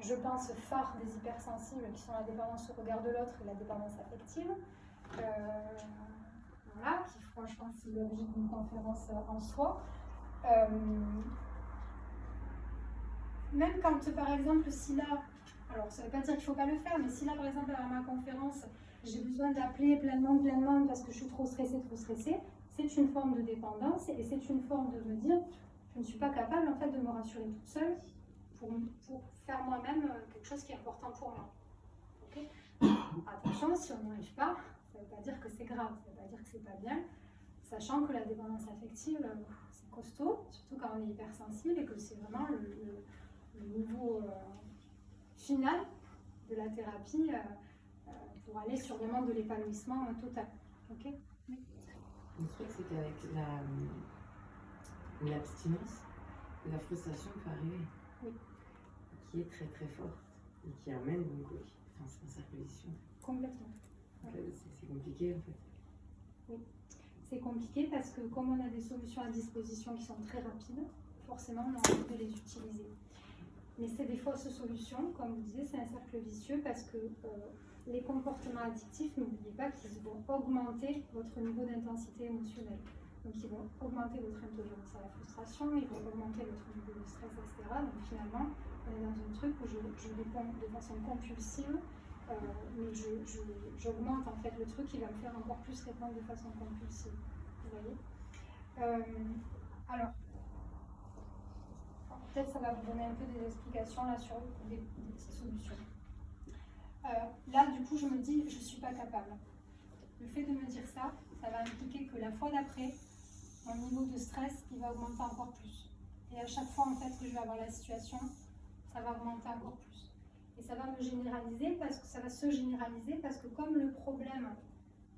je pense, phares des hypersensibles qui sont la dépendance au regard de l'autre et la dépendance affective. Voilà, qui franchement c'est l'objet d'une conférence en soi. Même quand par exemple si là, alors ça ne veut pas dire qu'il ne faut pas le faire, mais si là par exemple à ma conférence j'ai besoin d'appeler plein de monde parce que je suis trop stressée, c'est une forme de dépendance et c'est une forme de me dire je ne suis pas capable en fait de me rassurer toute seule pour faire moi-même quelque chose qui est important pour moi. Okay. Attention, si on n'y arrive pas, ça ne veut pas dire que c'est grave, ça ne veut pas dire que c'est pas bien, sachant que la dépendance affective, c'est costaud, surtout quand on est hypersensible et que c'est vraiment le niveau final de la thérapie pour aller sur vraiment de l'épanouissement total. Ok. Le truc, c'est qu'avec l'abstinence, la frustration peut arriver, oui, qui est très très forte et qui amène donc, enfin, c'est un cercle vicieux. Complètement. C'est compliqué en fait. Oui, c'est compliqué parce que comme on a des solutions à disposition qui sont très rapides, forcément on a envie de les utiliser. Mais c'est des fausses solutions, comme vous disiez, c'est un cercle vicieux parce que les comportements addictifs, n'oubliez pas qu'ils vont augmenter votre niveau d'intensité émotionnelle. Donc ils vont augmenter votre intolérance à la frustration, ils vont augmenter votre niveau de stress, etc. Donc finalement, on est dans un truc où je réponds de façon compulsive, mais j'augmente en fait le truc qui va me faire encore plus répondre de façon compulsive. Vous voyez? Alors, peut-être ça va vous donner un peu des explications là sur des petites solutions. Là, du coup, je me dis, je ne suis pas capable. Le fait de me dire ça, ça va impliquer que la fois d'après, mon niveau de stress, il va augmenter encore plus. Et à chaque fois, en fait, que je vais avoir la situation, ça va augmenter encore plus. Et ça va me généraliser, parce que ça va se généraliser, parce que comme le problème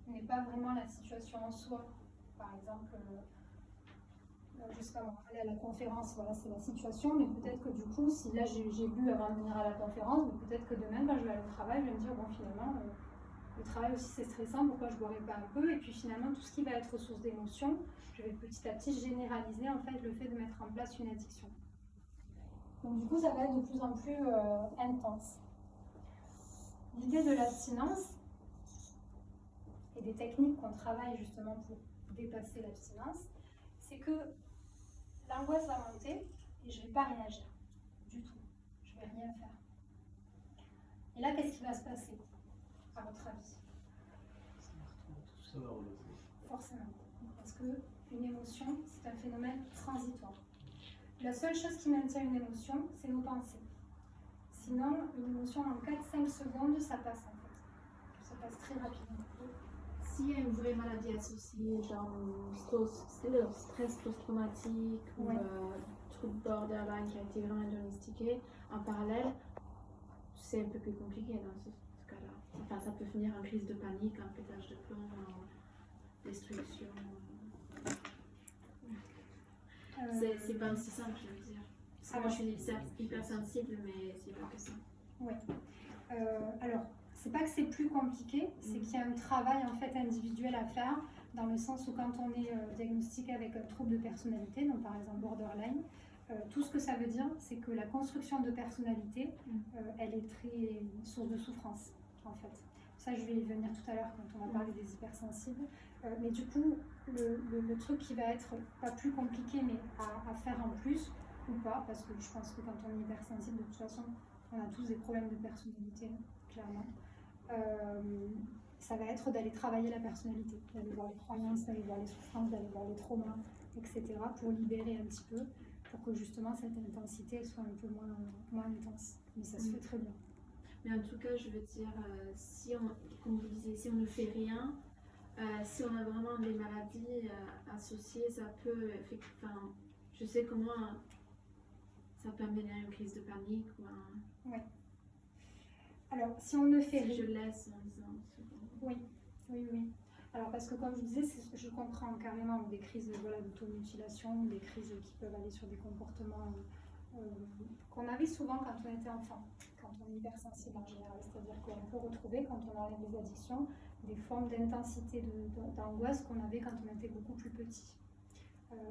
n'est pas vraiment la situation en soi, par exemple, je sais pas moi, aller à la conférence, voilà, c'est la situation, mais peut-être que du coup, si là j'ai bu avant de venir à la conférence, mais peut-être que demain, quand je vais aller au travail, je vais me dire, bon, finalement, le travail aussi c'est stressant, pourquoi je ne boirais pas un peu? Et puis finalement, tout ce qui va être source d'émotion, je vais petit à petit généraliser en fait le fait de mettre en place une addiction. Donc du coup, ça va être de plus en plus intense. L'idée de l'abstinence et des techniques qu'on travaille justement pour dépasser l'abstinence, c'est que l'angoisse va monter et je ne vais pas réagir du tout. Je ne vais rien faire. Et là, qu'est-ce qui va se passer, à votre avis? Ça va remonter. Forcément. Parce qu'une émotion, c'est un phénomène transitoire. La seule chose qui maintient une émotion, c'est nos pensées. Sinon, une émotion en 4-5 secondes, ça passe en fait. Ça passe très rapidement. S'il y a une vraie maladie associée, genre stress post-traumatique ou truc borderline qui a été vraiment diagnostiqué, en parallèle, c'est un peu plus compliqué dans ce cas-là. Enfin, ça peut finir en crise de panique, en pétage de plomb, en destruction. C'est pas aussi simple, je veux dire. Parce que moi, je suis hypersensible, mais c'est pas que ça. Oui. Alors, c'est pas que c'est plus compliqué, c'est qu'il y a un travail en fait individuel à faire, dans le sens où quand on est diagnostiqué avec un trouble de personnalité, donc par exemple borderline, tout ce que ça veut dire, c'est que la construction de personnalité, elle est très source de souffrance, en fait. Ça, je vais y venir tout à l'heure quand on va parler des hypersensibles. Mais du coup, le truc qui va être pas plus compliqué, mais à faire en plus, ou pas, parce que je pense que quand on est hypersensible, de toute façon, on a tous des problèmes de personnalité, clairement. Ça va être d'aller travailler la personnalité, d'aller voir les croyances, d'aller voir les souffrances, d'aller voir les traumas, etc., pour libérer un petit peu, pour que justement cette intensité elle soit un peu moins intense. Mais ça se fait très bien. Mais en tout cas, je veux dire, si on, comme vous disiez, si on ne fait rien, si on a vraiment des maladies associées, ça peut, enfin, je sais comment ça peut amener à une crise de panique ou un... Ouais. Alors, si on ne fait Si rien... je laisse en disant... Oui. Alors, parce que comme je disais, je comprends carrément des crises d'automutilation, des crises qui peuvent aller sur des comportements qu'on avait souvent quand on était enfant, quand on est hypersensible en général. C'est-à-dire qu'on peut retrouver, quand on enlève les addictions, des formes d'intensité d'angoisse qu'on avait quand on était beaucoup plus petit.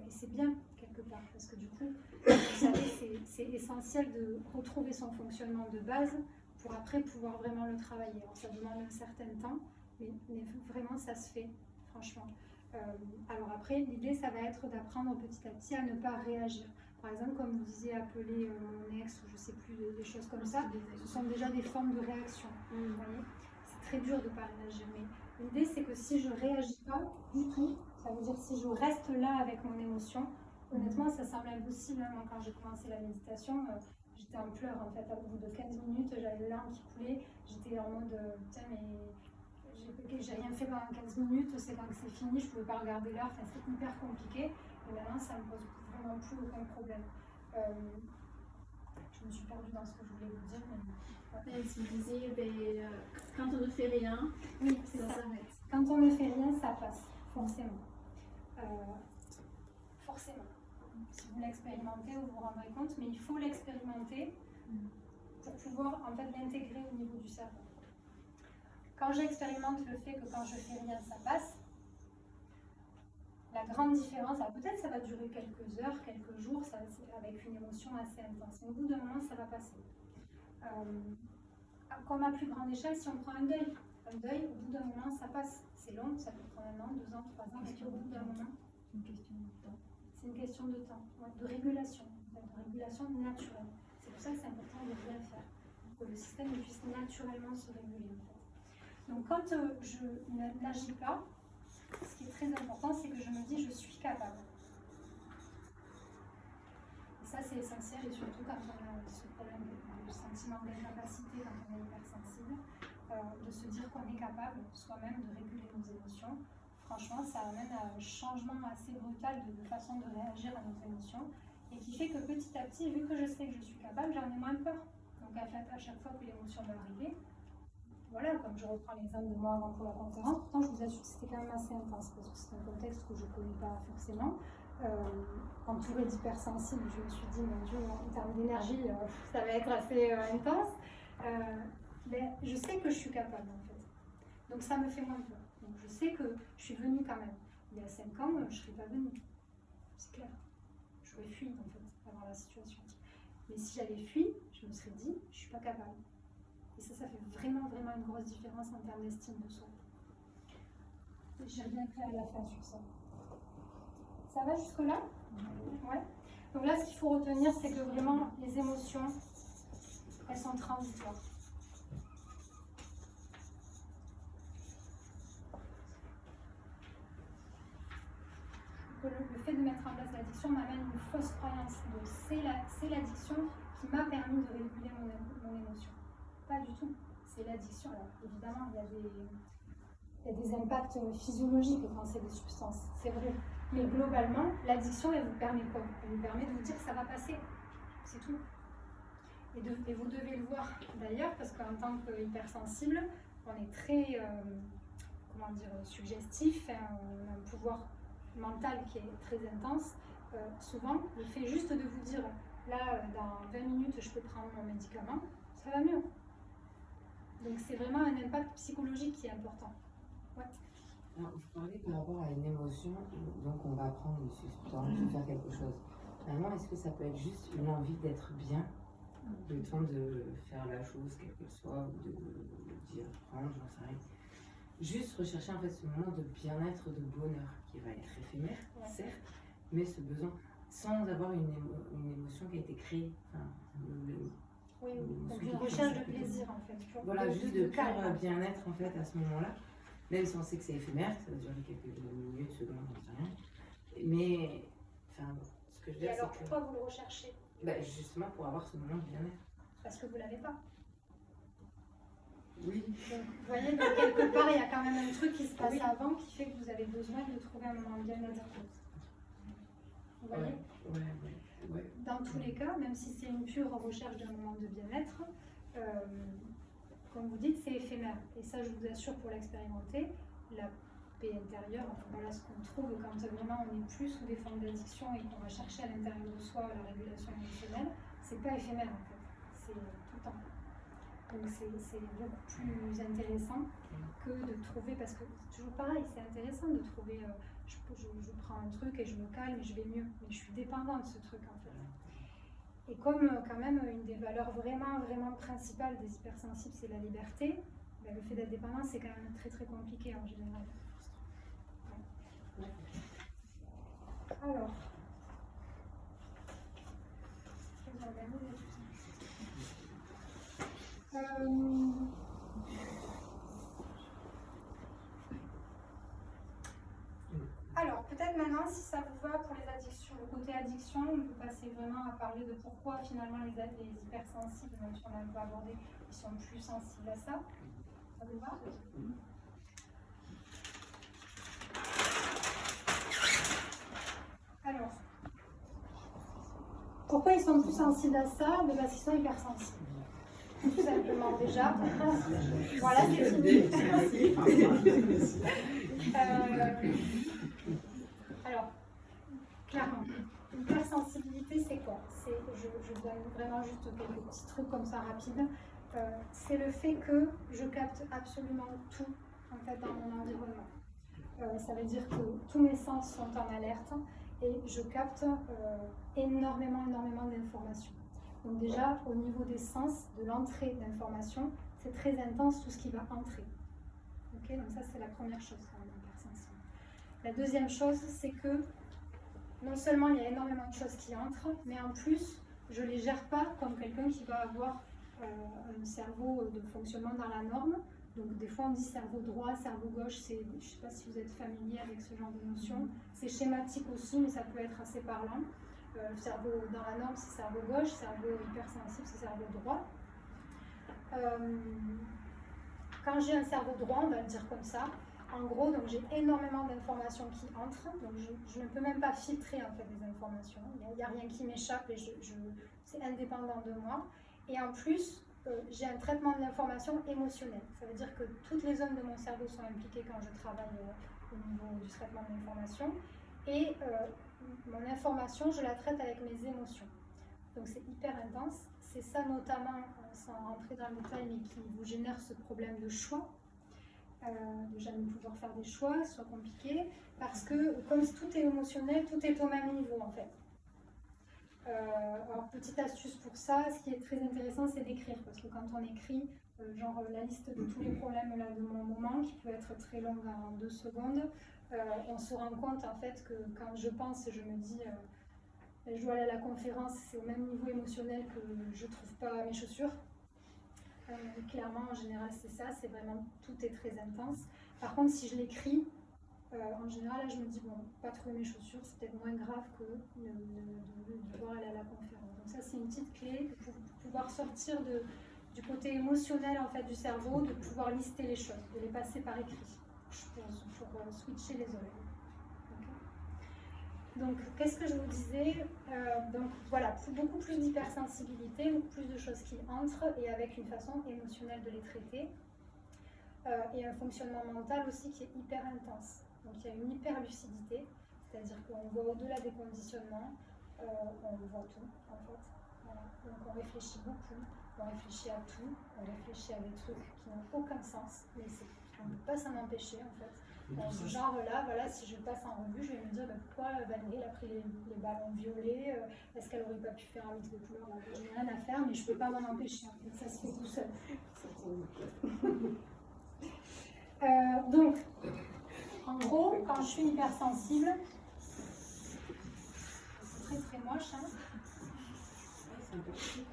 Et c'est bien, quelque part, parce que du coup, vous savez, c'est essentiel de retrouver son fonctionnement de base pour après pouvoir vraiment le travailler. Alors ça demande un certain temps, mais vraiment ça se fait, franchement. Alors après, l'idée, ça va être d'apprendre petit à petit à ne pas réagir. Par exemple, comme vous disiez, appeler mon ex, ou je sais plus, des choses comme ça, ce sont déjà des formes de réaction. Vous voyez, c'est très dur de ne pas réagir, mais l'idée, c'est que si je ne réagis pas du tout, ça veut dire si je reste là avec mon émotion, honnêtement, ça semble impossible. Moi, quand j'ai commencé la méditation, j'étais en pleurs en fait. Au bout de 15 minutes, j'avais les larmes qui coulaient. J'étais en mode putain, mais j'ai rien fait pendant 15 minutes, c'est quand c'est fini, je ne pouvais pas regarder l'heure. Enfin, c'est hyper compliqué. Et maintenant, ça ne me pose vraiment plus aucun problème. Je me suis perdue dans ce que je voulais vous dire. Mais... Si vous disiez, quand on ne fait rien, oui, c'est ça. s'arrête. Quand on ne fait rien, ça passe, forcément. Forcément. Si vous l'expérimentez, vous vous rendrez compte, mais il faut l'expérimenter pour pouvoir en fait l'intégrer au niveau du cerveau. Quand j'expérimente le fait que quand je fais rien, ça passe, la grande différence, alors peut-être ça va durer quelques heures, quelques jours, ça, avec une émotion assez intense, mais au bout d'un moment, ça va passer. Comme à plus grande échelle, si on prend un deuil, au bout d'un moment, ça passe. C'est long, ça peut prendre 1 an, 2 ans, 3 ans, mais au bout d'un moment, C'est une question de temps. c'est une question de temps, de régulation, de régulation naturelle. C'est pour ça que c'est important de bien faire, pour que le système puisse naturellement se réguler. En fait. Donc quand je n'agis pas, ce qui est très important, c'est que je me dis je suis capable. Et ça c'est essentiel, et surtout quand on a ce problème de sentiment d'incapacité, quand on est hypersensible. de se dire qu'on est capable soi-même de réguler nos émotions. Franchement, ça amène à un changement assez brutal de façon de réagir à nos émotions et qui fait que petit à petit, vu que je sais que je suis capable, j'en ai moins peur. Donc en fait, à chaque fois que l'émotion va arriver, voilà, comme je reprends l'exemple de moi avant pour la conférence, pourtant je vous assure que c'était quand même assez intense parce que c'est un contexte que je ne connais pas forcément. Entourée d'hypersensibles, je me suis dit, mon Dieu, en termes d'énergie, ça va être assez intense. Mais je sais que je suis capable en fait. Donc ça me fait moins peur. Donc je sais que je suis venue quand même. Il y a 5 ans, je ne serais pas venue. C'est clair. J'aurais fui en fait avant la situation. Mais si j'avais fui, je me serais dit, je ne suis pas capable. Et ça fait vraiment, vraiment une grosse différence en termes d'estime de soi. Je reviendrai à la fin sur ça. Ça va jusque-là? Ouais. Donc là, ce qu'il faut retenir, c'est que vraiment, les émotions, elles sont transitoires. Le fait de mettre en place l'addiction m'amène une fausse croyance. Donc c'est l'addiction qui m'a permis de réguler mon émotion. Pas du tout. C'est l'addiction. Alors évidemment, il y a des impacts physiologiques quand c'est des substances, c'est vrai. Mais globalement, l'addiction, elle vous permet quoi? Elle vous permet de vous dire que ça va passer. C'est tout. Et vous devez le voir d'ailleurs, parce qu'en tant qu'hypersensible, on est très suggestif, on a un pouvoir mental qui est très intense. Souvent, le fait juste de vous dire, là, dans 20 minutes, je peux prendre mon médicament, ça va mieux. Donc c'est vraiment un impact psychologique qui est important. Ouais. Alors, vous parlez par rapport à une émotion, donc on va prendre une substance, faire quelque chose. Finalement, est-ce que ça peut être juste une envie d'être bien, le temps de faire la chose, quelle qu'elle soit, ou de dire, prendre, j'en sais rien. Juste rechercher en fait ce moment de bien-être, de bonheur, qui va être éphémère, certes, mais ce besoin, sans avoir une émotion qui a été créée. Enfin, oui, donc une recherche de plaisir en fait. Voilà, juste de pur bien-être en fait à ce moment-là. Même si on sait que c'est éphémère, ça va durer quelques minutes, secondes, j'en sais rien. Mais, enfin, ce que je veux dire, c'est que... Et alors, pourquoi vous le recherchez? Justement pour avoir ce moment de bien-être. Parce que vous ne l'avez pas. Oui. Donc, vous voyez, donc, quelque part, il y a quand même un truc qui se passe avant qui fait que vous avez besoin de trouver un moment de bien-être. Vous voyez? Ouais. Dans tous les cas, même si c'est une pure recherche d'un moment de bien-être, comme vous dites, c'est éphémère. Et ça, je vous assure, pour l'expérimenter, la paix intérieure, enfin voilà ce qu'on trouve quand vraiment on n'est plus sous des formes d'addiction et qu'on va chercher à l'intérieur de soi la régulation émotionnelle, c'est pas éphémère en fait, c'est tout le temps. Donc c'est beaucoup plus intéressant que de trouver, parce que c'est toujours pareil, c'est intéressant de trouver, je prends un truc et je me calme et je vais mieux, mais je suis dépendante de ce truc en fait. Et comme quand même une des valeurs vraiment, vraiment principales des hypersensibles, c'est la liberté, ben, le fait d'être dépendant, c'est quand même très très compliqué en général. Ouais. Alors, je vais organiser tout ça. Alors, peut-être maintenant, si ça vous va pour les addictions, le côté addiction, on peut passer vraiment à parler de pourquoi finalement les hypersensibles, même si on a un peu abordé, ils sont plus sensibles à ça. Ça vous va? Alors, pourquoi ils sont plus sensibles à ça? Parce qu'ils sont hypersensibles. Tout simplement déjà. Voilà, c'est fini. Alors, clairement, l'hypersensibilité, c'est quoi? Je donne vraiment juste quelques petits trucs comme ça rapides. C'est le fait que je capte absolument tout en fait, dans mon environnement. Ça veut dire que tous mes sens sont en alerte et je capte énormément d'informations. Donc déjà, au niveau des sens, de l'entrée d'informations, c'est très intense tout ce qui va entrer. Okay, donc ça, c'est la première chose quand même, hypersensible. La deuxième chose, c'est que non seulement il y a énormément de choses qui entrent, mais en plus, je ne les gère pas comme quelqu'un qui va avoir un cerveau de fonctionnement dans la norme. Donc des fois on dit cerveau droit, cerveau gauche, je ne sais pas si vous êtes familier avec ce genre de notion. C'est schématique aussi, mais ça peut être assez parlant. Cerveau dans la norme, c'est cerveau gauche, cerveau hypersensible, c'est cerveau droit. quand j'ai un cerveau droit, on va le dire comme ça, en gros, donc j'ai énormément d'informations qui entrent, donc je ne peux même pas filtrer en fait les informations. Il n'y a rien qui m'échappe et c'est indépendant de moi. Et en plus, j'ai un traitement de l'information émotionnelle. Ça veut dire que toutes les zones de mon cerveau sont impliquées quand je travaille au niveau du traitement de l'information. Et mon information, je la traite avec mes émotions. Donc c'est hyper intense. C'est ça notamment, sans rentrer dans le détail, mais qui vous génère ce problème de choix. De jamais pouvoir faire des choix, soit compliqué, parce que comme tout est émotionnel, tout est au même niveau en fait. Alors petite astuce pour ça, ce qui est très intéressant c'est d'écrire, parce que quand on écrit, genre la liste de tous les problèmes là, de mon moment, qui peut être très longue en 2 secondes, on se rend compte en fait que quand je pense, je me dis je dois aller à la conférence, c'est au même niveau émotionnel que je trouve pas mes chaussures. Clairement, en général, c'est ça, c'est vraiment, tout est très intense. Par contre, si je l'écris, en général, là, je me dis, bon, pas trouver mes chaussures, c'est peut-être moins grave que de devoir aller à la conférence. Donc ça, c'est une petite clé pour pouvoir sortir du côté émotionnel, en fait, du cerveau, de pouvoir lister les choses, de les passer par écrit, pour switcher les oreilles. Donc, qu'est-ce que je vous disais? Donc, voilà, beaucoup plus d'hypersensibilité, beaucoup plus de choses qui entrent et avec une façon émotionnelle de les traiter. Et un fonctionnement mental aussi qui est hyper intense. Donc, il y a une hyperlucidité, c'est-à-dire qu'on voit au-delà des conditionnements, on voit tout, en fait. Voilà. Donc, on réfléchit beaucoup, on réfléchit à tout, on réfléchit à des trucs qui n'ont aucun sens, mais on ne peut pas s'en empêcher, en fait. Genre là, voilà, si je passe en revue, je vais me dire pourquoi Valérie elle a pris les ballons violets, est-ce qu'elle aurait pas pu faire un mix de couleurs? Je n'ai rien à faire, mais je ne peux pas m'en empêcher, en fait, ça se fait tout seul. Donc, en gros, quand je suis hypersensible, c'est très très moche, hein.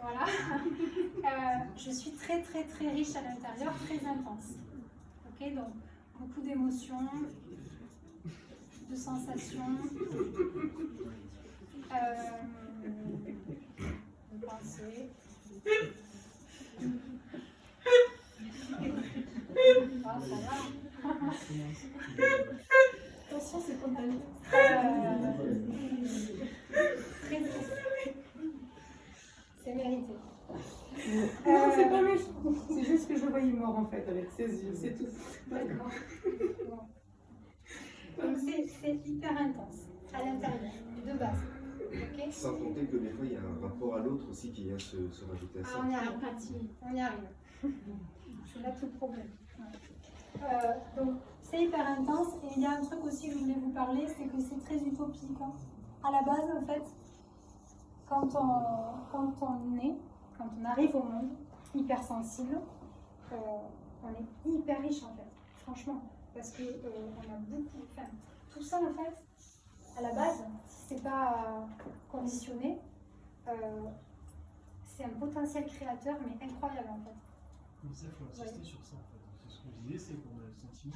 Voilà, je suis très très très riche à l'intérieur, très intense. Ok, donc beaucoup d'émotions, de sensations, de pensées. Ah, ça va. Attention, c'est contagieux. Très c'est mérité. Non, c'est pas méchant. C'est juste que je le voyais mort en fait avec ses yeux, c'est tout. D'accord. Bon. Donc c'est hyper intense à l'intérieur, de base. Okay. Sans compter que des fois il y a un rapport à l'autre aussi qui vient se rajouter à ça. Ah, on y arrive. On y arrive. C'est là tout le problème. Ouais. Donc c'est hyper intense et il y a un truc aussi que je voulais vous parler, c'est que c'est très utopique. Hein. À la base, en fait, quand on naît, quand on arrive au monde, hypersensible, on est hyper riche en fait, franchement, parce que on a beaucoup, enfin, tout ça en fait, à la base, si c'est pas conditionné, c'est un potentiel créateur mais incroyable en fait. Mais ça, il faut insister sur ça en fait. C'est ce que je disais, c'est qu'on a le sentiment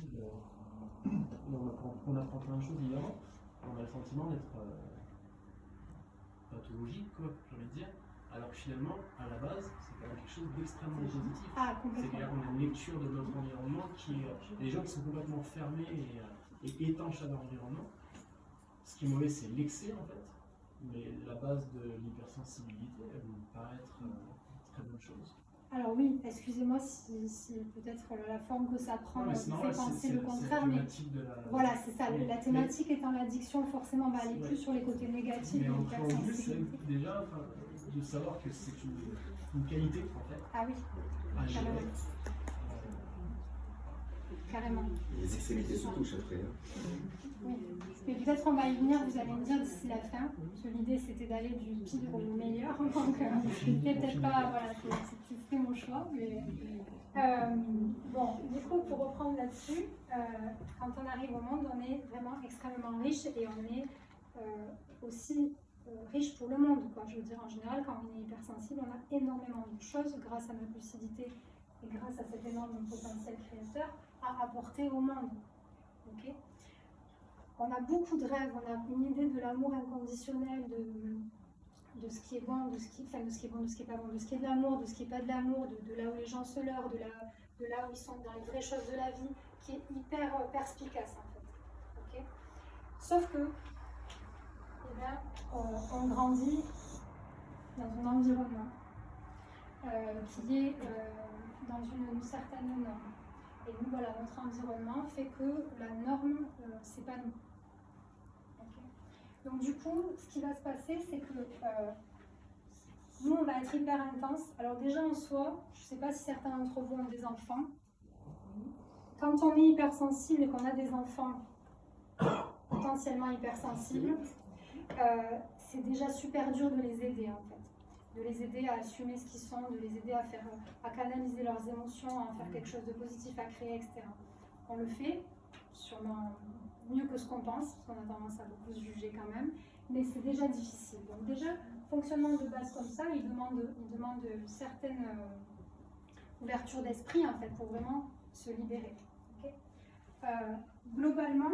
on apprend plein de choses évidemment, on a le sentiment d'être pathologique, quoi, j'ai envie de dire. Alors que finalement, à la base, c'est quand même quelque chose d'extrêmement positif. Ah, complètement. C'est-à-dire qu'on a une lecture de notre environnement qui est. Les gens qui sont complètement fermés et étanches à leur environnement. Ce qui est mauvais, c'est l'excès en fait. Mais la base de l'hypersensibilité, elle me paraît être une très bonne chose. Alors oui, excusez-moi si peut-être la forme que ça prend me fait penser le contraire, mais voilà, c'est ça. La thématique étant l'addiction, forcément, elle est plus sur les côtés négatifs mais de en préambule, l'hypersensibilité. c'est déjà de savoir que c'est une qualité en fait. Ah oui, À gérer. carrément. Les extrémités se touchent après. Hein. Oui. Mais peut-être on va y venir, vous allez me dire d'ici la fin, parce que l'idée c'était d'aller du pire au meilleur, donc c'était peut-être pas, voilà, c'était mon choix, mais bon, du coup pour reprendre là-dessus, quand on arrive au monde, on est vraiment extrêmement riche et on est aussi riche pour le monde, quoi. Je veux dire, en général, quand on est hypersensible, on a énormément de choses grâce à notre lucidité et grâce à cet énorme potentiel créateur à apporter au monde. Okay. On a beaucoup de rêves, on a une idée de l'amour inconditionnel, de ce qui est bon, de ce qui est bon, de ce qui est pas bon, de ce qui est de l'amour, de ce qui est pas de l'amour, de là où les gens se leurrent, de là où ils sont dans les vraies choses de la vie, qui est hyper perspicace en fait. Okay, sauf que, eh bien, on grandit dans un environnement qui est dans une certaine norme. Et nous, voilà, notre environnement fait que la norme, c'est pas nous. Okay. Donc du coup, ce qui va se passer, c'est que nous, on va être hyper intense. Alors déjà en soi, je ne sais pas si certains d'entre vous ont des enfants. Quand on est hypersensible et qu'on a des enfants potentiellement hypersensibles, c'est déjà super dur de les aider en fait. De les aider à assumer ce qu'ils sont, de les aider à canaliser leurs émotions, à en faire quelque chose de positif, à créer, etc. On le fait, sûrement mieux que ce qu'on pense, parce qu'on a tendance à beaucoup se juger quand même, mais c'est déjà difficile. Donc déjà, fonctionnement de base comme ça, il demande une certaine ouverture d'esprit en fait, pour vraiment se libérer. Okay, globalement,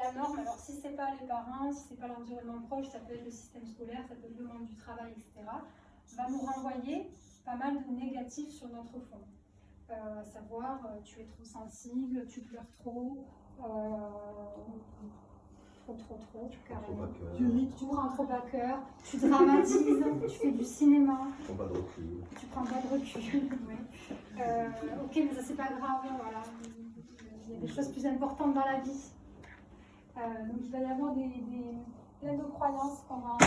la norme, alors si ce n'est pas les parents, si ce n'est pas l'environnement proche, ça peut être le système scolaire, ça peut être le monde du travail, etc., va nous renvoyer pas mal de négatifs sur notre fond. À savoir, tu es trop sensible, tu pleures trop, carrément. Tu prends trop à cœur, tu dramatises, tu fais du cinéma. Tu prends pas de recul. Tu prends pas de recul, ouais. Ok, mais ça c'est pas grave, voilà. Il y a des choses plus importantes dans la vie. Donc il va y avoir plein de croyances qu'on va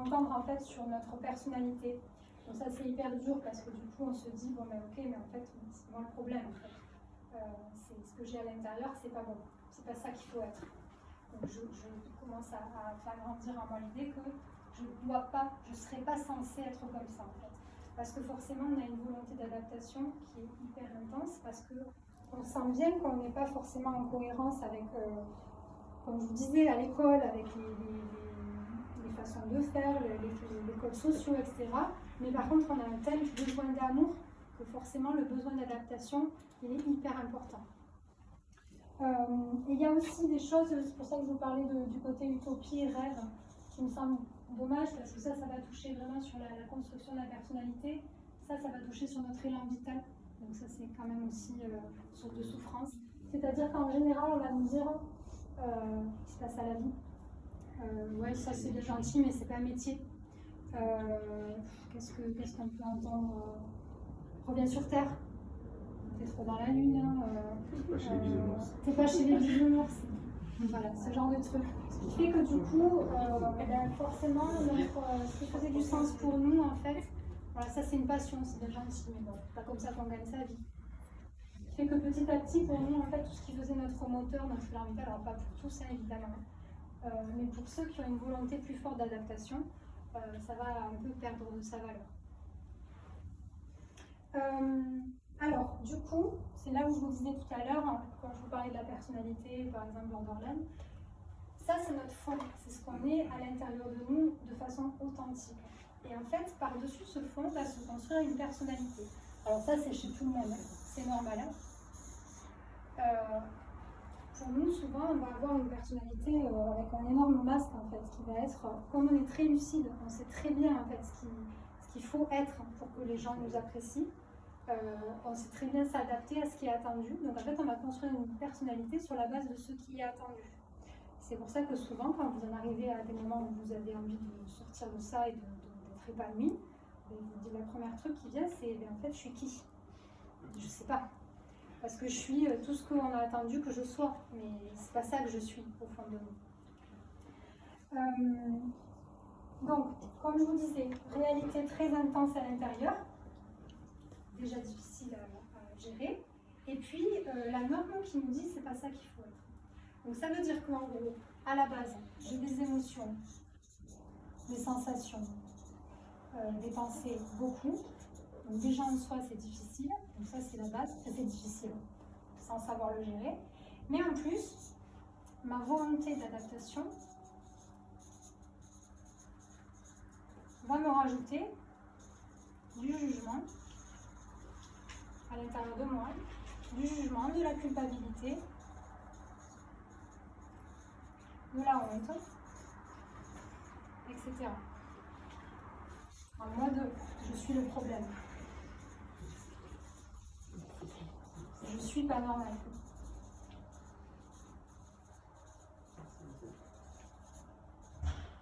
entendre en fait sur notre personnalité. Donc ça c'est hyper dur parce que du coup on se dit bon ben ok mais en fait c'est moi le problème en fait. C'est ce que j'ai à l'intérieur, c'est pas bon, c'est pas ça qu'il faut être. Donc je commence à faire grandir en moi l'idée que je ne serais pas censée être comme ça en fait. Parce que forcément on a une volonté d'adaptation qui est hyper intense parce que on sent bien qu'on n'est pas forcément en cohérence avec comme je vous disais, à l'école, avec les façons de faire, les codes sociaux, etc. Mais par contre, on a un tel besoin d'amour que forcément, le besoin d'adaptation, il est hyper important. Et il y a aussi des choses, c'est pour ça que je vous parlais du côté utopie et rêve, qui me semble dommage, parce que ça va toucher vraiment sur la construction de la personnalité. Ça va toucher sur notre élan vital. Donc ça, c'est quand même aussi source de souffrance. C'est-à-dire qu'en général, on va nous dire... qui se passe à la vie. Ouais, ça c'est bien gentil, mais c'est pas un métier. Qu'est-ce qu'on peut entendre reviens sur Terre. T'es trop dans la lune. T'es pas chez les bisounours. T'es pas chez les bisounours. Voilà, ce genre de truc. Ce qui fait que du coup, forcément, ce qui faisait du sens pour nous, en fait, voilà, ça c'est une passion, c'est bien gentil, mais bon, c'est pas comme ça qu'on gagne sa vie. Qui fait que petit à petit, pour nous, en fait, tout ce qui faisait notre moteur, notre élan vital, alors pas pour tous, hein, évidemment, mais pour ceux qui ont une volonté plus forte d'adaptation, ça va un peu perdre de sa valeur. Alors, du coup, c'est là où je vous disais tout à l'heure, hein, quand je vous parlais de la personnalité, par exemple, Borderline, ça c'est notre fond, c'est ce qu'on est à l'intérieur de nous de façon authentique. Et en fait, par-dessus ce fond, va se construire une personnalité. Alors ça, c'est chez tout le monde, hein. C'est normal. Hein. Pour nous, souvent, on va avoir une personnalité avec un énorme masque, en fait, qui va être, comme on est très lucide, on sait très bien, en fait, ce qu'il faut être pour que les gens nous apprécient. On sait très bien s'adapter à ce qui est attendu. Donc, en fait, on va construire une personnalité sur la base de ce qui est attendu. C'est pour ça que souvent, quand vous en arrivez à des moments où vous avez envie de sortir de ça et d'être épanoui, la première truc qui vient, c'est en fait, je suis qui? Je sais pas. Parce que je suis tout ce qu'on a attendu que je sois. Mais c'est pas ça que je suis, au fond de nous. Donc, comme je vous disais, réalité très intense à l'intérieur. Déjà difficile à gérer. Et puis, la norme qui nous dit c'est pas ça qu'il faut être. Donc, ça veut dire qu'en gros, à la base, j'ai des émotions, des sensations, des pensées, beaucoup. Donc déjà en soi c'est difficile, donc ça c'est la base, c'est difficile sans savoir le gérer. Mais en plus, ma volonté d'adaptation va me rajouter du jugement à l'intérieur de moi, du jugement, de la culpabilité, de la honte, etc. En mode, je suis le problème. Je suis pas normale.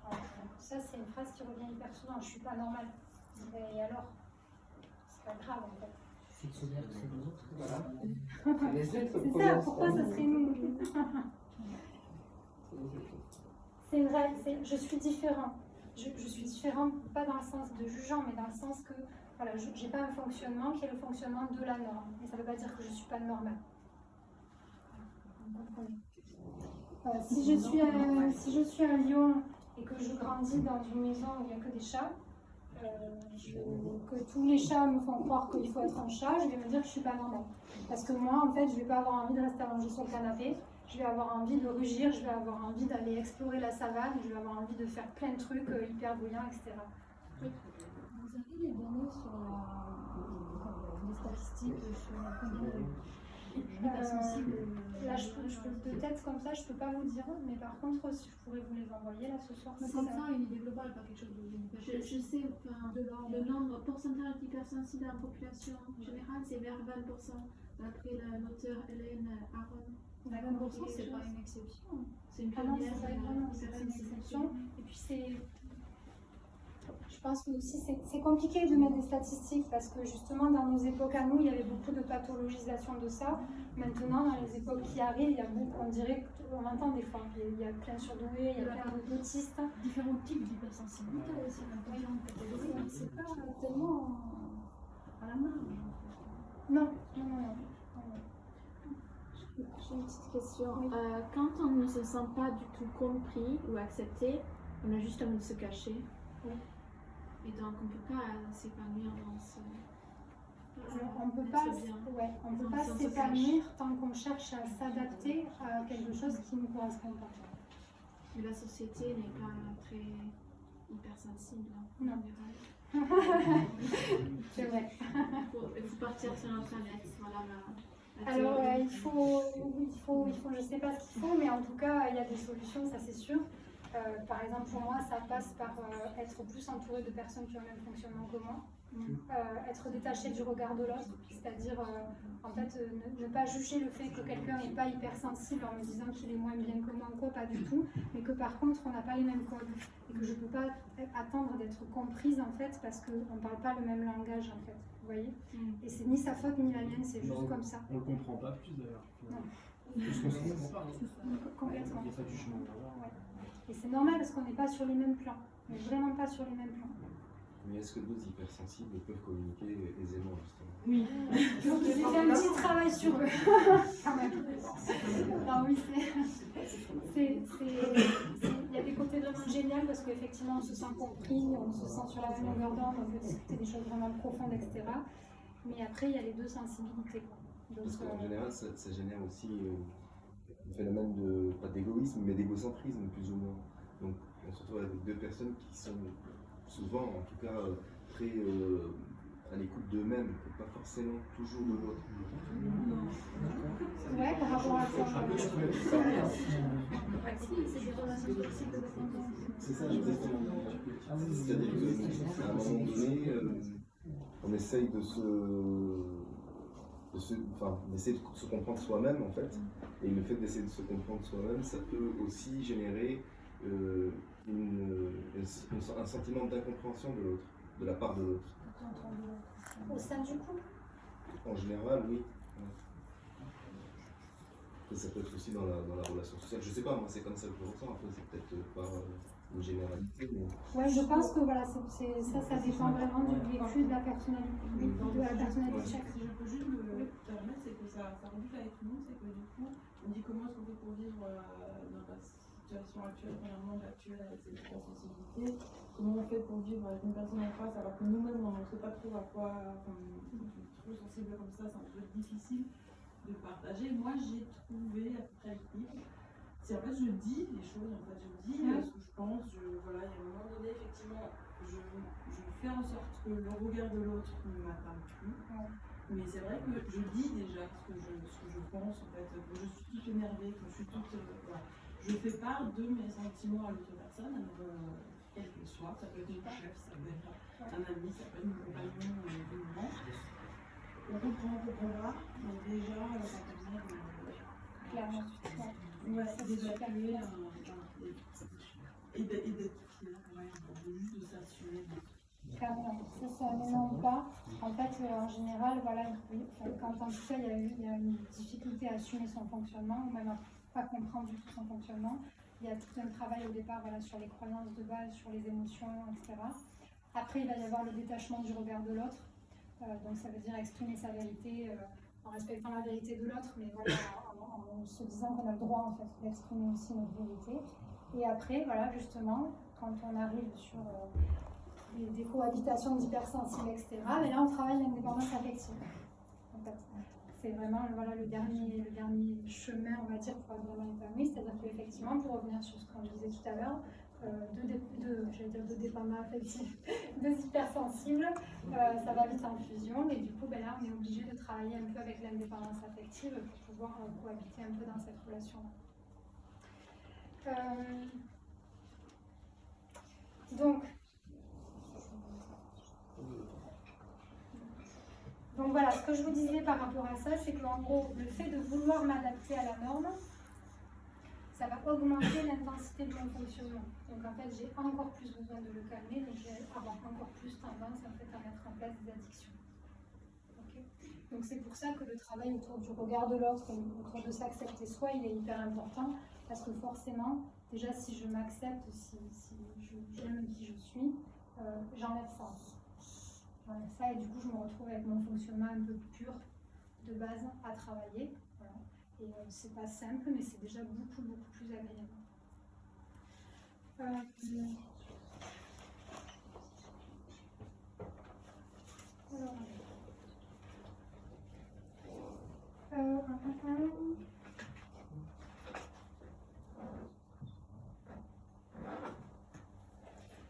Voilà. Ça, c'est une phrase qui revient hyper souvent. Je suis pas normale. Et alors? C'est pas grave en fait. C'est de se dire que c'est les autres. Voilà. C'est les autres. C'est ça, pourquoi ça serait nous? C'est vrai, je suis différent. Je suis différente, pas dans le sens de jugeant, mais dans le sens que voilà, je n'ai pas un fonctionnement qui est le fonctionnement de la norme. Et ça ne veut pas dire que je ne suis pas normale. Vous comprenez. Si je suis à Lyon et que je grandis dans une maison où il n'y a que des chats, que tous les chats me font croire qu'il faut être un chat, je vais me dire que je ne suis pas normale. Parce que moi, en fait, je ne vais pas avoir envie de rester allongée sur le canapé. Je vais avoir envie de rugir, je vais avoir envie d'aller explorer la savane, je vais avoir envie de faire plein de trucs hyper bruyants, etc. Oui. Vous avez des données sur les statistiques sur combien d'hypersensibles là, je peux peut-être comme ça, je peux pas vous dire, mais par contre, si je pourrais vous les envoyer là ce soir. Mais comme ça, une idée globale, pas quelque chose de... Je sais, enfin, le nombre, pourcentage d'hypersensibles en population générale, c'est vers 20%, d'après l'auteur Hélène Aron. 20%, c'est pas une exception. C'est une Ah non, première, c'est pas une exception. Et puis je pense que aussi c'est compliqué de mettre des statistiques parce que justement dans nos époques à nous, il y avait beaucoup de pathologisation de ça. Maintenant, dans les époques qui arrivent, il y a beaucoup, on dirait qu'on entend des fois, il y a plein de surdoués, il y a plein d'autistes. Différents types d'hypersensibilité aussi, différentes catégories. C'est pas tellement à la marge. Non. J'ai une petite question. Quand on ne se sent pas du tout compris ou accepté, on a juste envie de se cacher. Oui. Et donc on ne peut pas s'épanouir dans ce... On ne peut pas s'épanouir tant qu'on cherche à s'adapter à quelque chose qui ne nous correspond pas. Mais la société n'est pas très hypersensible. Non. C'est vrai. Il faut partir sur Internet. Voilà la Alors, théorie. il faut, je ne sais pas ce qu'il faut, mais en tout cas, il y a des solutions, ça c'est sûr. Par exemple, pour moi, ça passe par être plus entouré de personnes qui ont le même fonctionnement que moi, être détaché du regard de l'autre, c'est-à-dire en fait ne pas juger le fait que quelqu'un n'est pas hypersensible en me disant qu'il est moins bien que moi ou quoi, pas du tout, mais que par contre on n'a pas les mêmes codes et que je ne peux pas attendre d'être comprise en fait parce qu'on ne parle pas le même langage en fait, vous voyez. Et c'est ni sa faute ni la mienne, c'est juste comme ça. On le comprend pas plus d'ailleurs. Non. Parce qu'on se comprend pas. Complètement. Il n'y a pas du chemin à avoir. Ouais. Et c'est normal parce qu'on n'est pas sur les mêmes plans. On n'est vraiment pas sur les mêmes plans. Mais est-ce que d'autres hypersensibles peuvent communiquer aisément, justement? Oui. Donc j'ai fait un petit travail sur eux. Quand même. Alors oui, il y a des côtés vraiment géniaux parce qu'effectivement on se sent compris, on se sent sur la même longueur d'onde, on peut discuter des choses vraiment profondes, etc. Mais après il y a les deux sensibilités. Donc, Parce qu'en général, ça génère aussi un phénomène de, pas d'égoïsme, mais d'égocentrisme, plus ou moins. Donc on se retrouve avec deux personnes qui sont souvent, en tout cas, très à l'écoute d'eux-mêmes, et pas forcément toujours de l'autre. ouais, par rapport à ça. C'est des relations toxiques de dépendance. C'est ça, exactement. C'est-à-dire qu'à un moment donné, on essaye d'essayer de se comprendre soi-même, en fait. Et le fait d'essayer de se comprendre soi-même, ça peut aussi générer un sentiment d'incompréhension de l'autre, de la part de l'autre. Au sein du couple. En général, oui. Et ça peut être aussi dans la relation sociale. Je sais pas, moi c'est comme ça que je le ressens. Après, c'est peut-être pas une généralité. Mais... Ouais, je pense que voilà, ça dépend vraiment du vécu de la personnalité de chaque. Si je peux juste me permettre, c'est que ça rebute avec tout le monde, c'est que du coup, on dit comment est-ce qu'on fait pour vivre dans la situation actuelle, premièrement actuelle avec cette hypersensibilité, comment on fait pour vivre avec une personne en face alors que nous-mêmes on ne sait pas trop à quoi, on est trop sensible comme ça, c'est un peu difficile de partager. Moi j'ai trouvé à peu près l'équilibre. C'est en fait je dis les choses, en fait je dis ce que je pense, voilà, il y a un moment donné effectivement je fais en sorte que le regard de l'autre ne m'atteint plus. Mais c'est vrai que je dis déjà ce que je pense en fait, que je suis toute énervée, que je suis toute voilà. Je fais part de mes sentiments à l'autre personne. Alors, quel qu'il soit. Ça peut être une chef, ça peut être un ami, ça peut être une compagnon, une maman. On comprend, mais déjà, ça devient Clairement. d'évacuer et d'être fier quand même, juste de s'assurer. Clairement, ça c'est un énorme pas. En fait, en général, voilà, quand en tout cas il y a une difficulté à assumer son fonctionnement, ou même à pas comprendre du tout son fonctionnement, il y a tout un travail au départ voilà, sur les croyances de base, sur les émotions, etc. Après, il va y avoir le détachement du regard de l'autre. Donc ça veut dire exprimer sa vérité en respectant la vérité de l'autre, mais voilà, en se disant qu'on a le droit en fait, d'exprimer aussi notre vérité. Et après, voilà, justement, quand on arrive sur des cohabitations d'hypersensibles, etc., mais là on travaille l'indépendance affective. En fait, c'est vraiment voilà, le dernier chemin, on va dire, pour être vraiment épanoui. C'est-à-dire qu'effectivement, pour revenir sur ce qu'on disait tout à l'heure, de dépendants affectifs, de hypersensibles, ça va vite en fusion. Et du coup, ben là, on est obligé de travailler un peu avec l'indépendance affective pour pouvoir cohabiter un peu dans cette relation-là. Donc voilà, ce que je vous disais par rapport à ça, c'est qu'en gros, le fait de vouloir m'adapter à la norme, ça va augmenter l'intensité de mon fonctionnement. Donc en fait, j'ai encore plus besoin de le calmer, donc je vais avoir encore plus tendance en fait, à mettre en place des addictions. Okay. Donc c'est pour ça que le travail autour du regard de l'autre, autour de s'accepter soi, il est hyper important, parce que forcément, déjà si je m'accepte, si j'aime qui je suis, j'enlève ça. J'enlève ça et du coup je me retrouve avec mon fonctionnement un peu pur, de base, à travailler. Voilà. Et c'est pas simple, mais c'est déjà beaucoup plus agréable.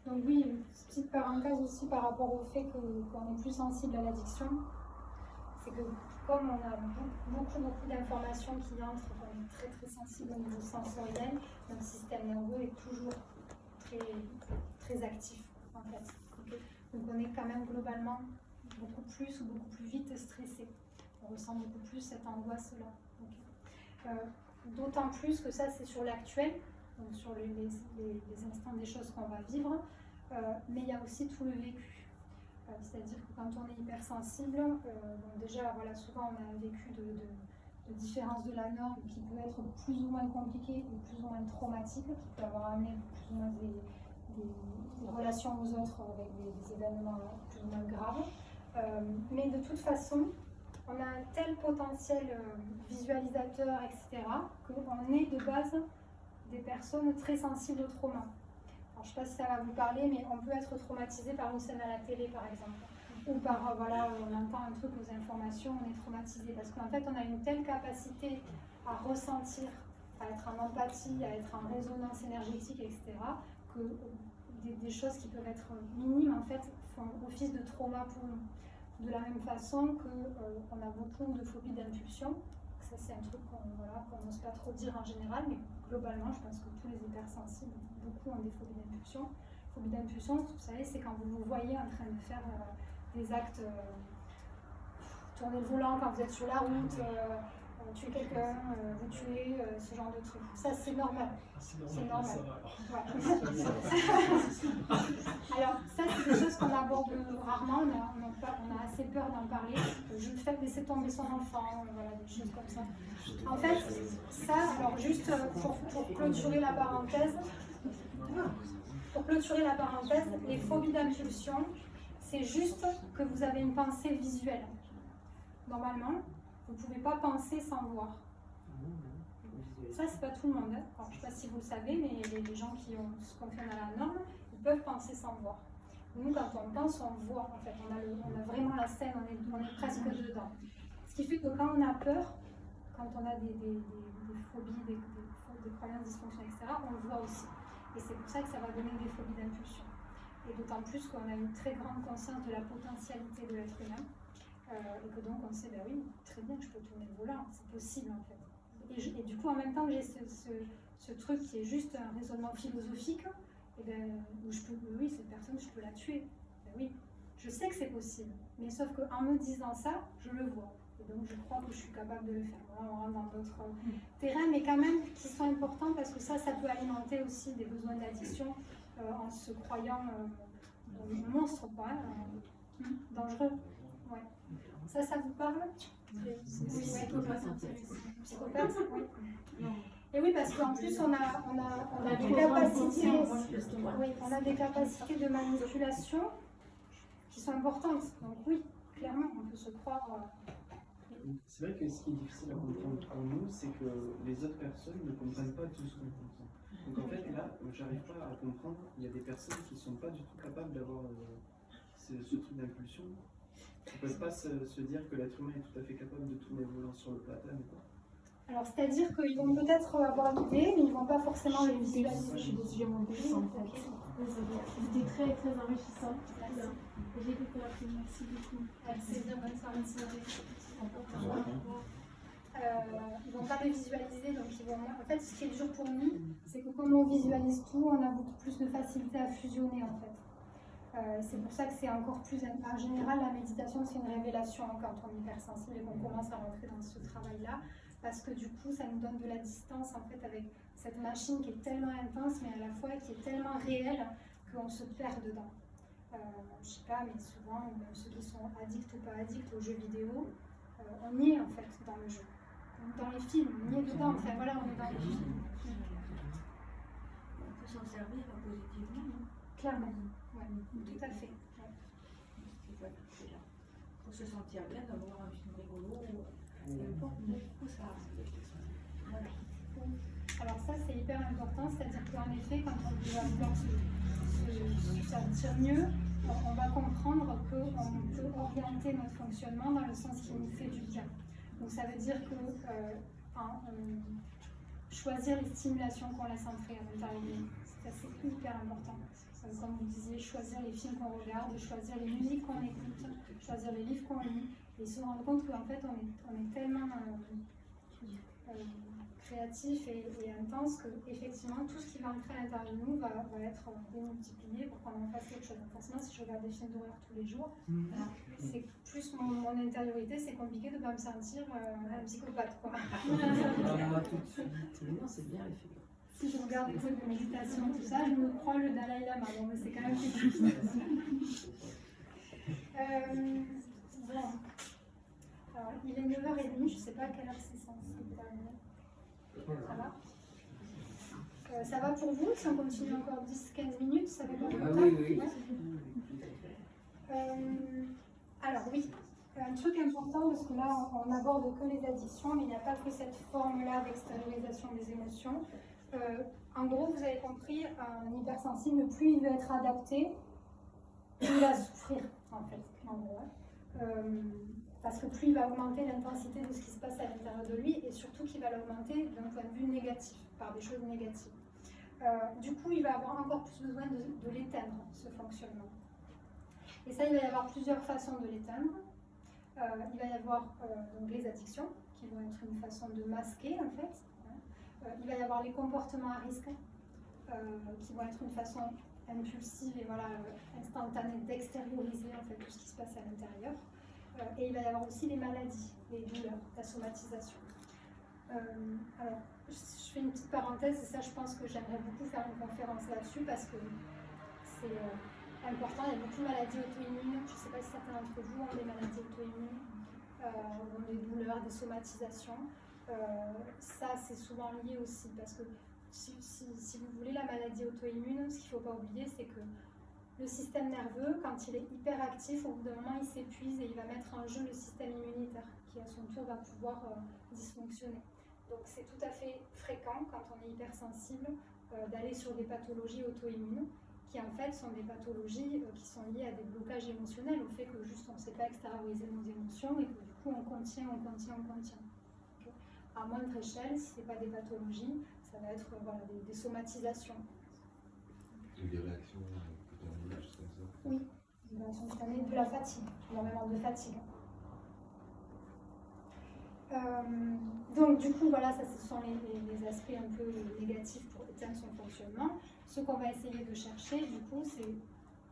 Donc oui, une petite parenthèse aussi par rapport au fait qu'on est plus sensible à l'addiction, c'est que comme on a beaucoup d'informations qui entrent, on est très sensible au niveau sensoriel, notre système nerveux est toujours très actif en fait. Okay. Donc on est quand même globalement beaucoup plus vite stressé. On ressent beaucoup plus cette angoisse-là. Okay. D'autant plus que ça c'est sur l'actuel, donc sur les instants des choses qu'on va vivre, mais il y a aussi tout le vécu. C'est-à-dire que quand on est hypersensible, donc déjà voilà, souvent on a un vécu de différence de la norme qui peut être plus ou moins compliqué ou plus ou moins traumatique, qui peut avoir amené plus ou moins des relations aux autres avec des événements plus ou moins graves. Mais de toute façon, on a un tel potentiel visualisateur, etc., qu'on est de base des personnes très sensibles au trauma. Alors, je ne sais pas si ça va vous parler, mais on peut être traumatisé par une scène à la télé, par exemple. Ou par, voilà, on entend un truc aux informations, on est traumatisé. Parce qu'en fait, on a une telle capacité à ressentir, à être en empathie, à être en résonance énergétique, etc., que des choses qui peuvent être minimes, en fait, font office de trauma pour nous. De la même façon qu'on a beaucoup de phobies d'impulsion. Ça, c'est un truc qu'on n'ose pas trop dire en général, mais globalement, je pense que tous les hypersensibles, beaucoup ont des phobies d'impulsion. Phobie d'impulsion, vous savez, c'est quand vous vous voyez en train de faire des actes, tourner le volant quand vous êtes sur la route, tuer quelqu'un, vous tuer, ce genre de trucs. Ça, c'est normal. C'est normal. Ouais. Alors, ça, c'est des choses qu'on aborde rarement. On a assez peur d'en parler. Je le fais laisser tomber son enfant, voilà, des choses comme ça. En fait, ça, alors juste pour clôturer la parenthèse, les phobies d'impulsion, c'est juste que vous avez une pensée visuelle. Normalement, vous ne pouvez pas penser sans voir. Ça, c'est pas tout le monde. Hein. Alors, je ne sais pas si vous le savez, mais les gens qui se confient à la norme, ils peuvent penser sans voir. Nous, quand on pense, on voit. En fait, on a vraiment la scène, on est presque dedans. Ce qui fait que quand on a peur, quand on a des phobies, des croyances dysfonctionnelles, etc., on le voit aussi. Et c'est pour ça que ça va donner des phobies d'impulsion. Et d'autant plus qu'on a une très grande conscience de la potentialité de l'être humain. Et que donc on sait, ben oui, très bien, je peux tourner le volant, c'est possible en fait. Et du coup, en même temps que j'ai ce truc qui est juste un raisonnement philosophique, et ben, oui, cette personne, je peux la tuer. Ben oui, je sais que c'est possible, mais sauf qu'en me disant ça, je le vois. Et donc je crois que je suis capable de le faire. Voilà, on rentre dans d'autres terrains, mais quand même qui sont importants parce que ça peut alimenter aussi des besoins d'addiction en se croyant monstre, quoi, dangereux. Ouais. Ça vous parle? Oui, psychopathe. Psychopathe, oui. Et oui, parce qu'en plus, on a des capacités de manipulation qui sont importantes. Donc oui, clairement, on peut se croire... C'est vrai que ce qui est difficile à comprendre pour nous, c'est que les autres personnes ne comprennent pas tout ce qu'on comprend. Donc en fait, là, j'arrive pas à comprendre, il y a des personnes qui ne sont pas du tout capables d'avoir ce truc d'impulsion. Ils ne peuvent pas se dire que l'être humain est tout à fait capable de tourner le volant sur le platane. Alors, c'est-à-dire qu'ils vont peut-être avoir l'idée, mais ils ne vont pas forcément le visualiser. Je suis désolée, mon début, en fait. C'était très, très enrichissant. J'ai été appris, merci beaucoup. Avec plaisir, bonne soirée. Ils vont pas le visualiser, donc ils vont... En fait, ce qui est dur pour nous, c'est que comme on visualise tout, on a beaucoup plus de facilité à fusionner, en fait. C'est pour ça que c'est encore plus... En général, la méditation, c'est une révélation quand on est hypersensible et qu'on commence à rentrer dans ce travail-là, parce que du coup, ça nous donne de la distance, en fait, avec cette machine qui est tellement intense, mais à la fois qui est tellement réelle qu'on se perd dedans. Je sais pas, mais souvent, même ceux qui sont addicts ou pas addicts aux jeux vidéo, on y est, en fait, dans le jeu. Dans les films, on y est dedans, enfin voilà, on est dans les films. On peut s'en servir positivement. Clairement, ouais, tout à fait. Ouais. Pour se sentir bien, d'avoir un film rigolo, peu importe, tout ça. Voilà. Alors ça, c'est hyper important, c'est-à-dire qu'en effet, quand on va vouloir se sentir mieux, on va comprendre qu'on peut orienter notre fonctionnement dans le sens qui nous fait du bien. Donc ça veut dire que choisir les stimulations qu'on laisse entrer à l'intérieur de nous, ça c'est hyper important. Comme vous disiez, choisir les films qu'on regarde, choisir les musiques qu'on écoute, choisir les livres qu'on lit, et se rendre compte qu'en fait on est tellement créatif et intense que effectivement tout ce qui va entrer à l'intérieur de nous va être démultiplié pour qu'on en fasse quelque chose. Forcément, si je regarde des films d'horreur tous les jours, c'est plus mon intériorité, c'est compliqué de ne pas me sentir un psychopathe, quoi. Tout de suite, non, c'est bien les films. Si je regarde des trucs de méditation, tout ça, je me crois le Dalai Lama. Bon, mais c'est quand même quelque chose. Voilà. Alors, il est 9h30, je ne sais pas à quelle heure c'est censé terminer. Ça va ça va pour vous? Si on continue encore 10-15 minutes, ça va pas longtemps? Oui. Alors oui, un truc important, parce que là on n'aborde que les addictions, mais il n'y a pas que cette forme-là d'extériorisation des émotions. En gros, vous avez compris, un hypersensible, plus il veut être adapté, plus il va souffrir, en fait, en gros. Parce que plus il va augmenter l'intensité de ce qui se passe à l'intérieur de lui, et surtout qu'il va l'augmenter d'un point de vue négatif, par des choses négatives. Du coup, il va avoir encore plus besoin de l'éteindre, ce fonctionnement. Et ça, il va y avoir plusieurs façons de l'éteindre. Il va y avoir donc les addictions, qui vont être une façon de masquer, en fait. Il va y avoir les comportements à risque, qui vont être une façon impulsive et voilà, instantanée d'extérioriser en fait, tout ce qui se passe à l'intérieur. Et il va y avoir aussi les maladies, les douleurs, la somatisation. Alors, je fais une petite parenthèse, et ça je pense que j'aimerais beaucoup faire une conférence là-dessus parce que c'est important. Il y a beaucoup de maladies auto-immunes. Je ne sais pas si certains d'entre vous ont des maladies auto-immunes, ont des douleurs, des somatisations. Ça, c'est souvent lié aussi parce que si vous voulez la maladie auto-immune, ce qu'il ne faut pas oublier, c'est que le système nerveux, quand il est hyperactif, au bout d'un moment, il s'épuise et il va mettre en jeu le système immunitaire qui, à son tour, va pouvoir dysfonctionner. Donc, c'est tout à fait fréquent, quand on est hypersensible, d'aller sur des pathologies auto-immunes qui, en fait, sont des pathologies qui sont liées à des blocages émotionnels, au fait que juste on ne sait pas extérioriser nos émotions et que, du coup, on contient. Okay. À moindre échelle, si ce n'est pas des pathologies, ça va être voilà, des somatisations. Des réactions cutanées, des choses comme ça. Oui, des réactions cutanées, de la fatigue, énormément de fatigue. Donc du coup, voilà, ça ce sont les aspects un peu négatifs pour éteindre son fonctionnement. Ce qu'on va essayer de chercher, du coup, c'est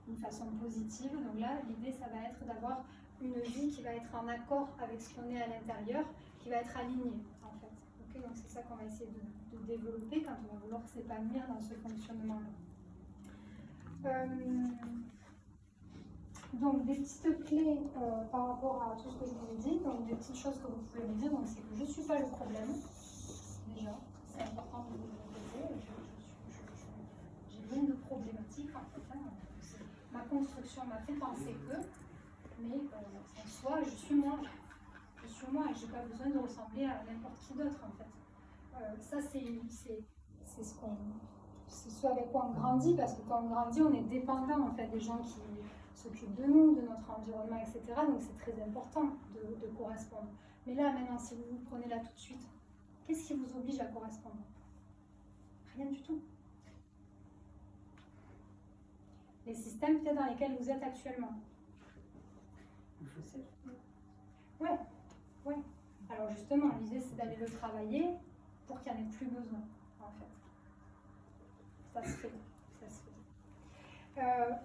une façon positive. Donc là, l'idée, ça va être d'avoir une vie qui va être en accord avec ce qu'on est à l'intérieur, qui va être alignée, en fait. Okay, donc c'est ça qu'on va essayer de développer quand on va vouloir s'épanouir dans ce fonctionnement-là. Donc des petites clés par rapport à tout ce que je vous ai dit, donc des petites choses que vous pouvez me dire, donc c'est que je ne suis pas le problème, déjà, c'est important de vous le poser, j'ai plein de problématiques en fait, hein. Ma construction m'a fait penser que, mais en soi, je suis moi et je n'ai pas besoin de ressembler à n'importe qui d'autre en fait. Ça c'est ce avec quoi on grandit, parce que quand on grandit, on est dépendant en fait des gens qui s'occupent de nous, de notre environnement, etc. Donc c'est très important de correspondre. Mais là maintenant, si vous vous prenez là tout de suite, qu'est-ce qui vous oblige à correspondre? Rien du tout. Les systèmes peut-être dans lesquels vous êtes actuellement. Ouais, ouais. Alors justement, l'idée c'est d'aller le travailler pour qu'il n'y en ait plus besoin, en fait. Ça se fait, ça se fait.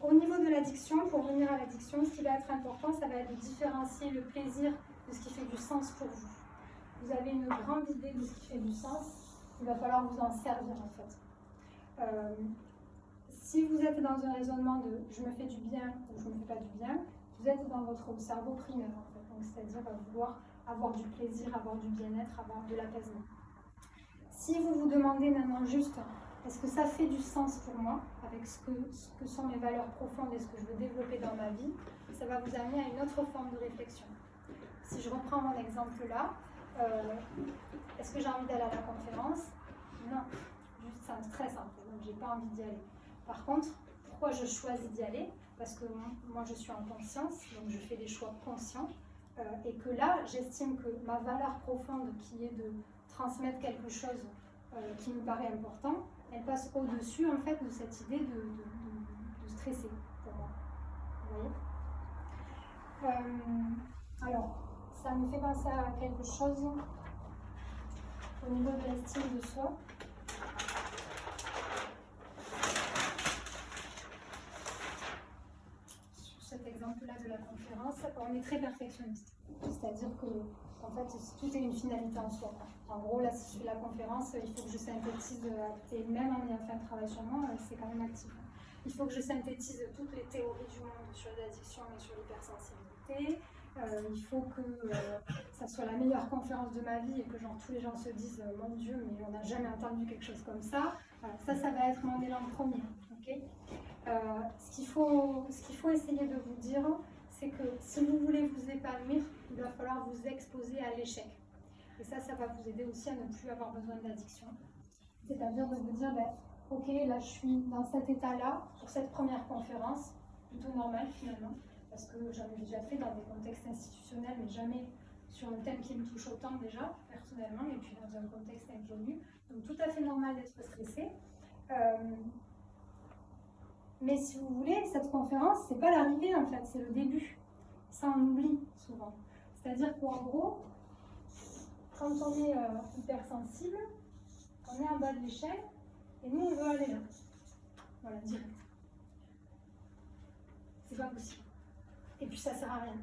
Au niveau de l'addiction, pour revenir à l'addiction, ce qui va être important, ça va être de différencier le plaisir de ce qui fait du sens pour vous. Vous avez une grande idée de ce qui fait du sens, il va falloir vous en servir, en fait. Si vous êtes dans un raisonnement de « je me fais du bien » ou « je ne me fais pas du bien », vous êtes dans votre cerveau primaire, en fait. Donc, c'est-à-dire vouloir avoir du plaisir, avoir du bien-être, avoir de l'apaisement. Si vous vous demandez maintenant juste « est-ce que ça fait du sens pour moi avec ce que sont mes valeurs profondes et ce que je veux développer dans ma vie », ça va vous amener à une autre forme de réflexion. Si je reprends mon exemple là, est-ce que j'ai envie d'aller à la conférence? Non, juste ça me stresse un peu, donc j'ai pas envie d'y aller. Par contre, pourquoi je choisis d'y aller? Parce que moi je suis en conscience, donc je fais des choix conscients, et que là j'estime que ma valeur profonde qui est de transmettre quelque chose qui me paraît important, elle passe au-dessus en fait de cette idée de stresser pour moi. Vous voyez? Alors, ça me fait penser à quelque chose au niveau de l'estime de soi. Cet exemple-là de la conférence, on est très perfectionniste. C'est-à-dire que, en fait, tout est une finalité en soi. En gros, là, si je fais la conférence, il faut que je synthétise, et même en ayant fait un travail sur moi, c'est quand même actif. Il faut que je synthétise toutes les théories du monde sur l'addiction et sur l'hypersensibilité. Il faut que ça soit la meilleure conférence de ma vie et que genre, tous les gens se disent « Mon Dieu, mais on n'a jamais entendu quelque chose comme ça ». Ça va être mon élan premier. Okay, ce qu'il faut essayer de vous dire, c'est que si vous voulez vous épanouir, il va falloir vous exposer à l'échec. Et ça va vous aider aussi à ne plus avoir besoin d'addiction. C'est-à-dire de vous dire, ok, là je suis dans cet état-là, pour cette première conférence, plutôt normale finalement, parce que j'en ai déjà fait dans des contextes institutionnels, mais jamais sur un thème qui me touche autant déjà, personnellement, et puis dans un contexte inconnu. Donc tout à fait normal d'être stressé. Mais si vous voulez, cette conférence, c'est pas l'arrivée en fait, c'est le début. Ça on oublie souvent. C'est-à-dire qu'en gros, quand on est hypersensible, on est en bas de l'échelle, et nous on veut aller là. Voilà, direct. C'est pas possible. Et puis ça sert à rien.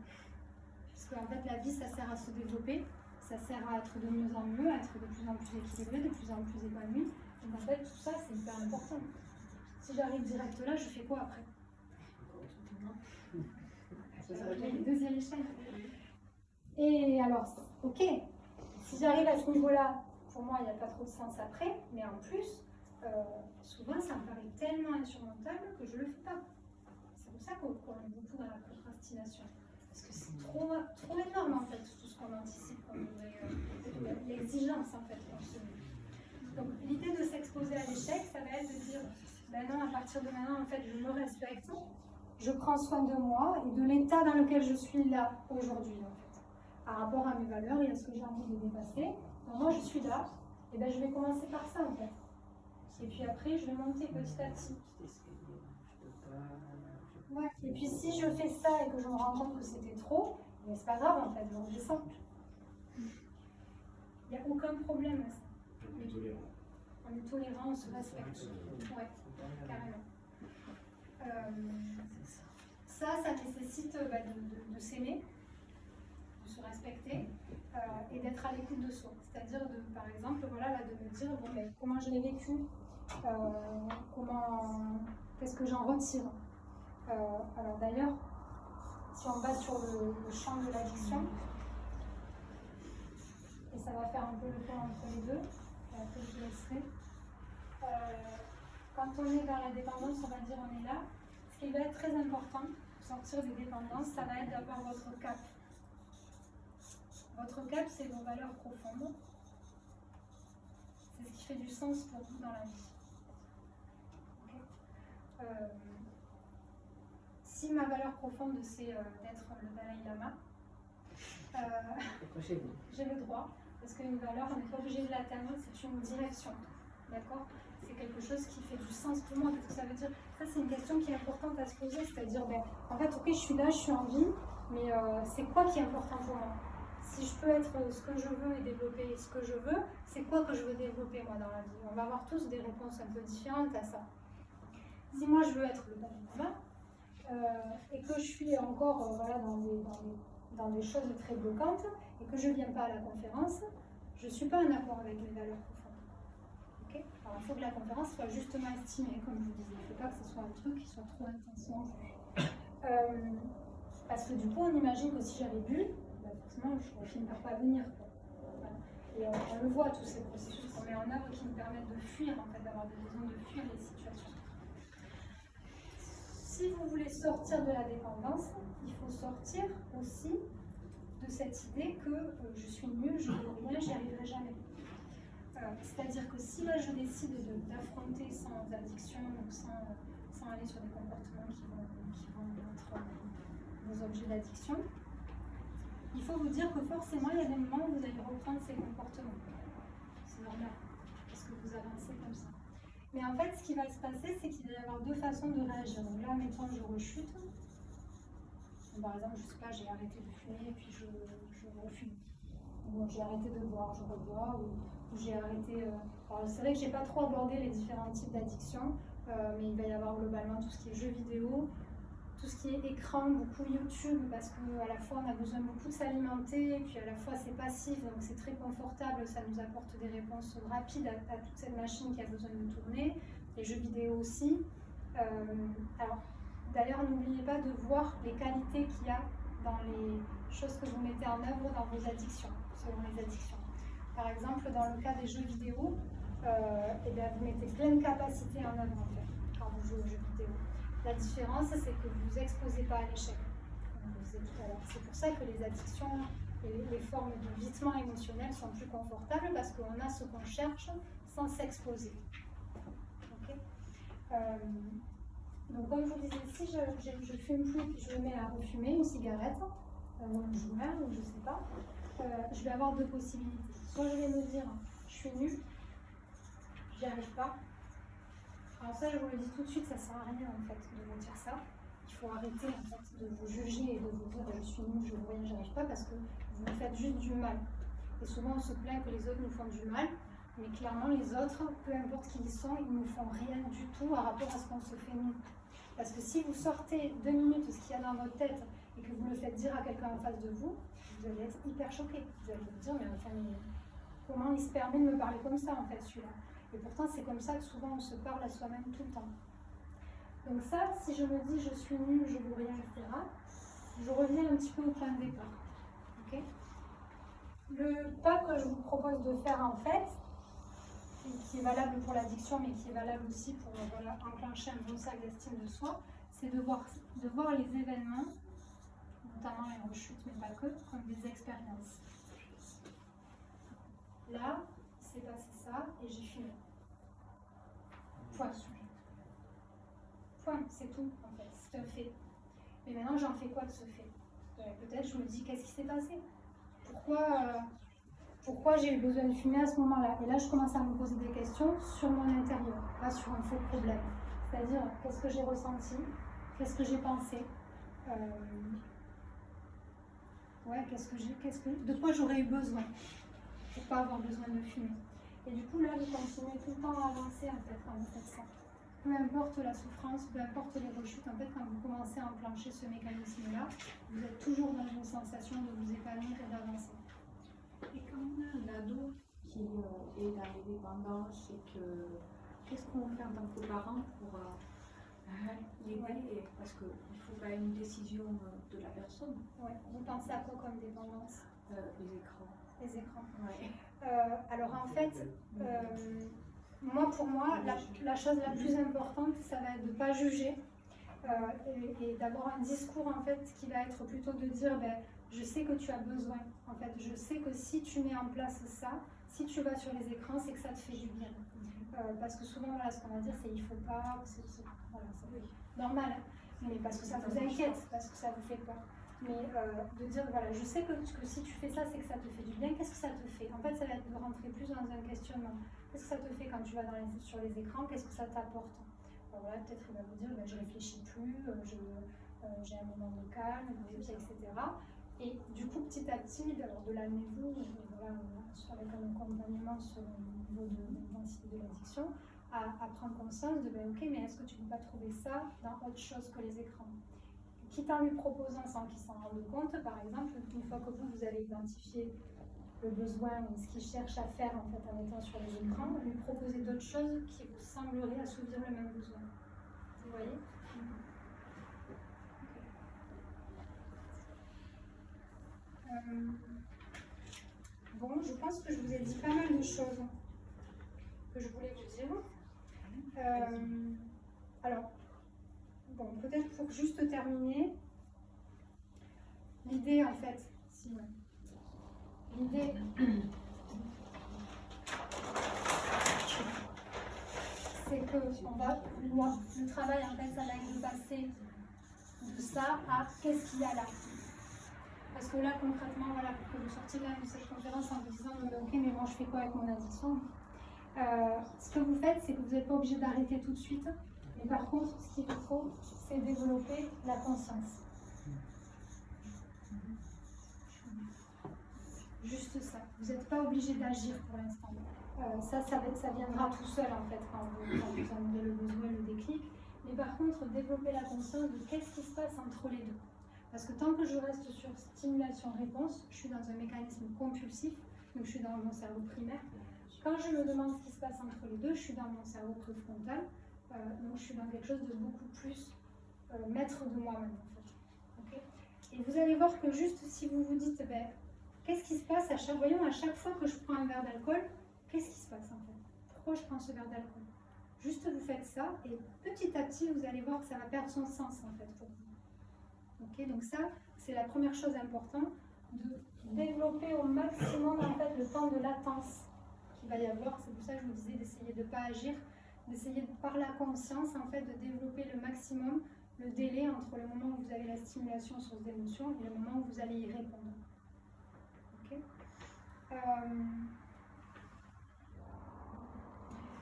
Parce qu'en fait la vie ça sert à se développer, ça sert à être de mieux en mieux, à être de plus en plus équilibré, de plus en plus épanoui. Donc en fait tout ça c'est hyper important. Si j'arrive direct là, je fais quoi après? Deuxième échelle. Et alors, ok, si j'arrive à ce niveau-là, pour moi il n'y a pas trop de sens après, mais en plus, souvent ça me paraît tellement insurmontable que je ne le fais pas. C'est pour ça qu'on est beaucoup dans la procrastination. Parce que c'est trop énorme en fait, tout ce qu'on anticipe, l'exigence en fait. Donc l'idée de s'exposer à l'échec, ça va être de dire, non, à partir de maintenant, en fait, je me respecte, je prends soin de moi et de l'état dans lequel je suis là aujourd'hui, en fait, par rapport à mes valeurs et à ce que j'ai envie de dépasser. Donc moi, je suis là, et je vais commencer par ça, en fait. Et puis après, je vais monter petit à petit. Ouais. Et puis si je fais ça et que je me rends compte que c'était trop, c'est pas grave, en fait, je redescends. Il n'y a aucun problème à ça. On est tolérant. On est tolérant, on se respecte. Ouais, carrément. Ça nécessite de s'aimer, de se respecter et d'être à l'écoute de soi. C'est-à-dire, par exemple, voilà, là, de me dire bon, ben, comment je l'ai vécu, qu'est-ce que j'en retire. Alors d'ailleurs, si on va sur le champ de l'addiction, et ça va faire un peu le pont entre les deux, et après je vous laisserai. Quand on est dans la dépendance, on va dire on est là. Ce qui va être très important pour sortir des dépendances, ça va être d'avoir votre cap. Votre cap, c'est vos valeurs profondes. C'est ce qui fait du sens pour vous dans la vie. Okay. Si ma valeur profonde, c'est d'être le Dalai Lama, j'ai le droit, parce qu'une valeur, on n'est pas obligé de l'atteindre, c'est une direction. D'accord? C'est quelque chose qui fait du sens pour moi. Qu'est-ce que ça veut dire? Ça, c'est une question qui est importante à se poser. C'est-à-dire, ben, en fait, ok, je suis là, je suis en vie, mais c'est quoi qui est important pour moi? Si je peux être ce que je veux et développer ce que je veux, c'est quoi que je veux développer, moi, dans la vie? On va avoir tous des réponses un peu différentes à ça. Si moi, je veux être le Dalai Lama, et que je suis encore voilà, dans des choses très bloquantes, et que je ne viens pas à la conférence, je ne suis pas en accord avec mes valeurs profondes. Okay? Alors, il faut que la conférence soit justement estimée, comme je vous disais. Il ne faut pas que ce soit un truc qui soit trop intensement vu. Parce que du coup, on imagine que si j'avais bu, ben forcément, je ne finis par pas venir. Quoi. Voilà. Et on le voit, tous ces processus qu'on met en œuvre qui nous permettent de fuir, en fait, d'avoir des raisons de fuir les situations. Si vous voulez sortir de la dépendance, il faut sortir aussi de cette idée que je suis nulle, je ne veux rien, j'y arriverai jamais. C'est-à-dire que si là je décide d'affronter sans addiction, donc sans aller sur des comportements qui vont être des objets d'addiction, il faut vous dire que forcément il y a des moments où vous allez reprendre ces comportements. C'est normal, parce que vous avancez comme ça. Mais en fait, ce qui va se passer, c'est qu'il va y avoir deux façons de réagir. Donc là, mettons, je rechute. Donc, par exemple, je sais pas, j'ai arrêté de fumer et puis je refume. Ou j'ai arrêté de boire, je rebois. Ou j'ai arrêté... Alors c'est vrai que j'ai pas trop abordé les différents types d'addictions, mais il va y avoir globalement tout ce qui est jeux vidéo, tout ce qui est écran, beaucoup YouTube, parce qu'à la fois on a besoin beaucoup de s'alimenter, et puis à la fois c'est passif, donc c'est très confortable, ça nous apporte des réponses rapides à toute cette machine qui a besoin de tourner, les jeux vidéo aussi. Alors, d'ailleurs, n'oubliez pas de voir les qualités qu'il y a dans les choses que vous mettez en œuvre dans vos addictions, selon les addictions. Par exemple, dans le cas des jeux vidéo, eh bien, vous mettez plein de capacités en œuvre en fait, quand vous jouez aux jeux vidéo. La différence, c'est que vous ne vous exposez pas à l'échec. C'est pour ça que les addictions et les formes de vitement émotionnel sont plus confortables parce qu'on a ce qu'on cherche sans s'exposer. Okay. Donc, comme je vous disais, si je fume plus et je me mets à refumer une cigarette, ou un journal, ou je ne sais pas, je vais avoir deux possibilités. Soit je vais me dire, je suis nulle, j'y arrive pas. Alors ça, je vous le dis tout de suite, ça ne sert à rien en fait de vous dire ça. Il faut arrêter en fait de vous juger et de vous dire je suis nulle, je ne vois rien, j'y arrive pas, parce que vous vous faites juste du mal. Et souvent on se plaint que les autres nous font du mal, mais clairement les autres, peu importe qui ils sont, ils ne font rien du tout par rapport à ce qu'on se fait nous. Parce que si vous sortez 2 minutes ce qu'il y a dans votre tête et que vous le faites dire à quelqu'un en face de vous, vous allez être hyper choqué. Vous allez vous dire mais enfin comment il se permet de me parler comme ça en fait celui-là. Et pourtant, c'est comme ça que souvent on se parle à soi-même tout le temps. Donc ça, si je me dis je suis nulle, je ne vaux rien, etc., je reviens un petit peu au point de départ. Okay. Le pas que je vous propose de faire en fait, qui est valable pour l'addiction, mais qui est valable aussi pour voilà, enclencher un bon sac d'estime de soi, c'est de voir les événements, notamment les rechutes, mais pas que, comme des expériences. Là, c'est passé ça et j'ai fumé. Point. Point, c'est tout en fait, c'est un fait. Mais maintenant j'en fais quoi de ce fait? Peut-être je me dis qu'est-ce qui s'est passé? Pourquoi j'ai eu besoin de fumer à ce moment-là? Et là je commence à me poser des questions sur mon intérieur, pas sur un faux problème. C'est-à-dire qu'est-ce que j'ai ressenti? Qu'est-ce que j'ai pensé? De quoi j'aurais eu besoin? pour pas avoir besoin de fumer. Et du coup, là, vous continuez tout le temps à avancer en fait quand vous faites ça. Peu importe la souffrance, peu importe les rechutes, en fait, quand vous commencez à enclencher ce mécanisme-là, vous êtes toujours dans une sensation de vous épanouir et d'avancer. Et quand on a un ado qui est dans les dépendances et que qu'est-ce qu'on fait en tant que parent pour l'aider parce qu'il faut quand même une décision de la personne. Ouais. Vous pensez à quoi comme dépendance? Les écrans. Les écrans. Ouais. Alors en fait, pour moi, la chose la plus importante, ça va être de ne pas juger et d'avoir un discours en fait qui va être plutôt de dire je sais que tu as besoin. En fait, je sais que si tu mets en place ça, si tu vas sur les écrans, c'est que ça te fait du bien. Parce que souvent, voilà, ce qu'on va dire, c'est il faut pas, voilà, c'est normal, mais parce que ça vous inquiète, parce que ça vous fait peur. Mais de dire, voilà, je sais que si tu fais ça, c'est que ça te fait du bien, qu'est-ce que ça te fait? En fait, ça va être de rentrer plus dans un questionnement. Qu'est-ce que ça te fait quand tu vas sur les écrans? Qu'est-ce que ça t'apporte? Voilà, peut-être il va vous dire, je réfléchis plus, j'ai un moment de calme, de répit, etc. Et du coup, petit à petit, alors de l'amenez-vous, voilà, avec un accompagnement sur le niveau de l'intensité de l'addiction, à prendre conscience de, ok, mais est-ce que tu ne peux pas trouver ça dans autre chose que les écrans? Quitte en lui proposant sans qu'il s'en rende compte, par exemple, une fois que vous avez identifié le besoin ou ce qu'il cherche à faire en fait en étant sur les écrans, lui proposer d'autres choses qui vous sembleraient assouvir le même besoin. Vous voyez? Bon, je pense que je vous ai dit pas mal de choses que je voulais vous dire. Alors, bon, peut-être pour juste terminer, l'idée en fait, l'idée, c'est que le travail en fait, ça va être de passer de ça à qu'est-ce qu'il y a là. Parce que là, concrètement, voilà, pour que vous sortiez là de cette conférence en vous disant ok, mais moi je fais quoi avec mon addiction? Ce que vous faites, c'est que vous n'êtes pas obligé d'arrêter tout de suite. Mais par contre, ce qu'il vous faut, c'est développer la conscience. Juste ça. Vous n'êtes pas obligé d'agir pour l'instant. Ça viendra tout seul en fait quand vous en avez le besoin, le déclic. Mais par contre, développer la conscience de qu'est-ce qui se passe entre les deux. Parce que tant que je reste sur stimulation-réponse, je suis dans un mécanisme compulsif, donc je suis dans mon cerveau primaire. Quand je me demande ce qui se passe entre les deux, je suis dans mon cerveau préfrontal, donc je suis dans quelque chose de beaucoup plus maître de moi-même en fait. Okay, et vous allez voir que juste si vous vous dites, qu'est-ce qui se passe à chaque fois que je prends un verre d'alcool, qu'est-ce qui se passe en fait? Pourquoi je prends ce verre d'alcool? Juste vous faites ça et petit à petit vous allez voir que ça va perdre son sens en fait pour vous. Okay, donc ça, c'est la première chose importante, de développer au maximum en fait, le temps de latence qu'il va y avoir. C'est pour ça que je vous disais d'essayer de ne pas agir, d'essayer par la conscience en fait, de développer le maximum le délai entre le moment où vous avez la stimulation source d'émotion et le moment où vous allez y répondre. Okay,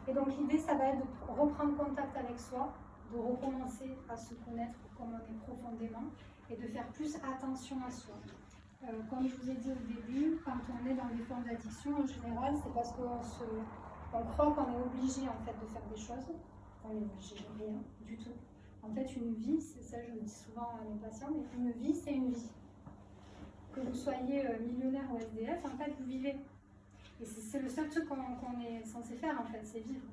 et donc l'idée, ça va être de reprendre contact avec soi, de recommencer à se connaître comme on est profondément et de faire plus attention à soi. Comme je vous ai dit au début, quand on est dans des formes d'addiction, en général, c'est parce qu'on croit qu'on est obligé en fait de faire des choses. On n'est obligé de rien du tout. En fait, une vie, c'est ça, je le dis souvent à mes patients, mais une vie, c'est une vie. Que vous soyez millionnaire ou SDF, en fait, vous vivez. Et c'est le seul truc qu'on est censé faire, en fait, c'est vivre.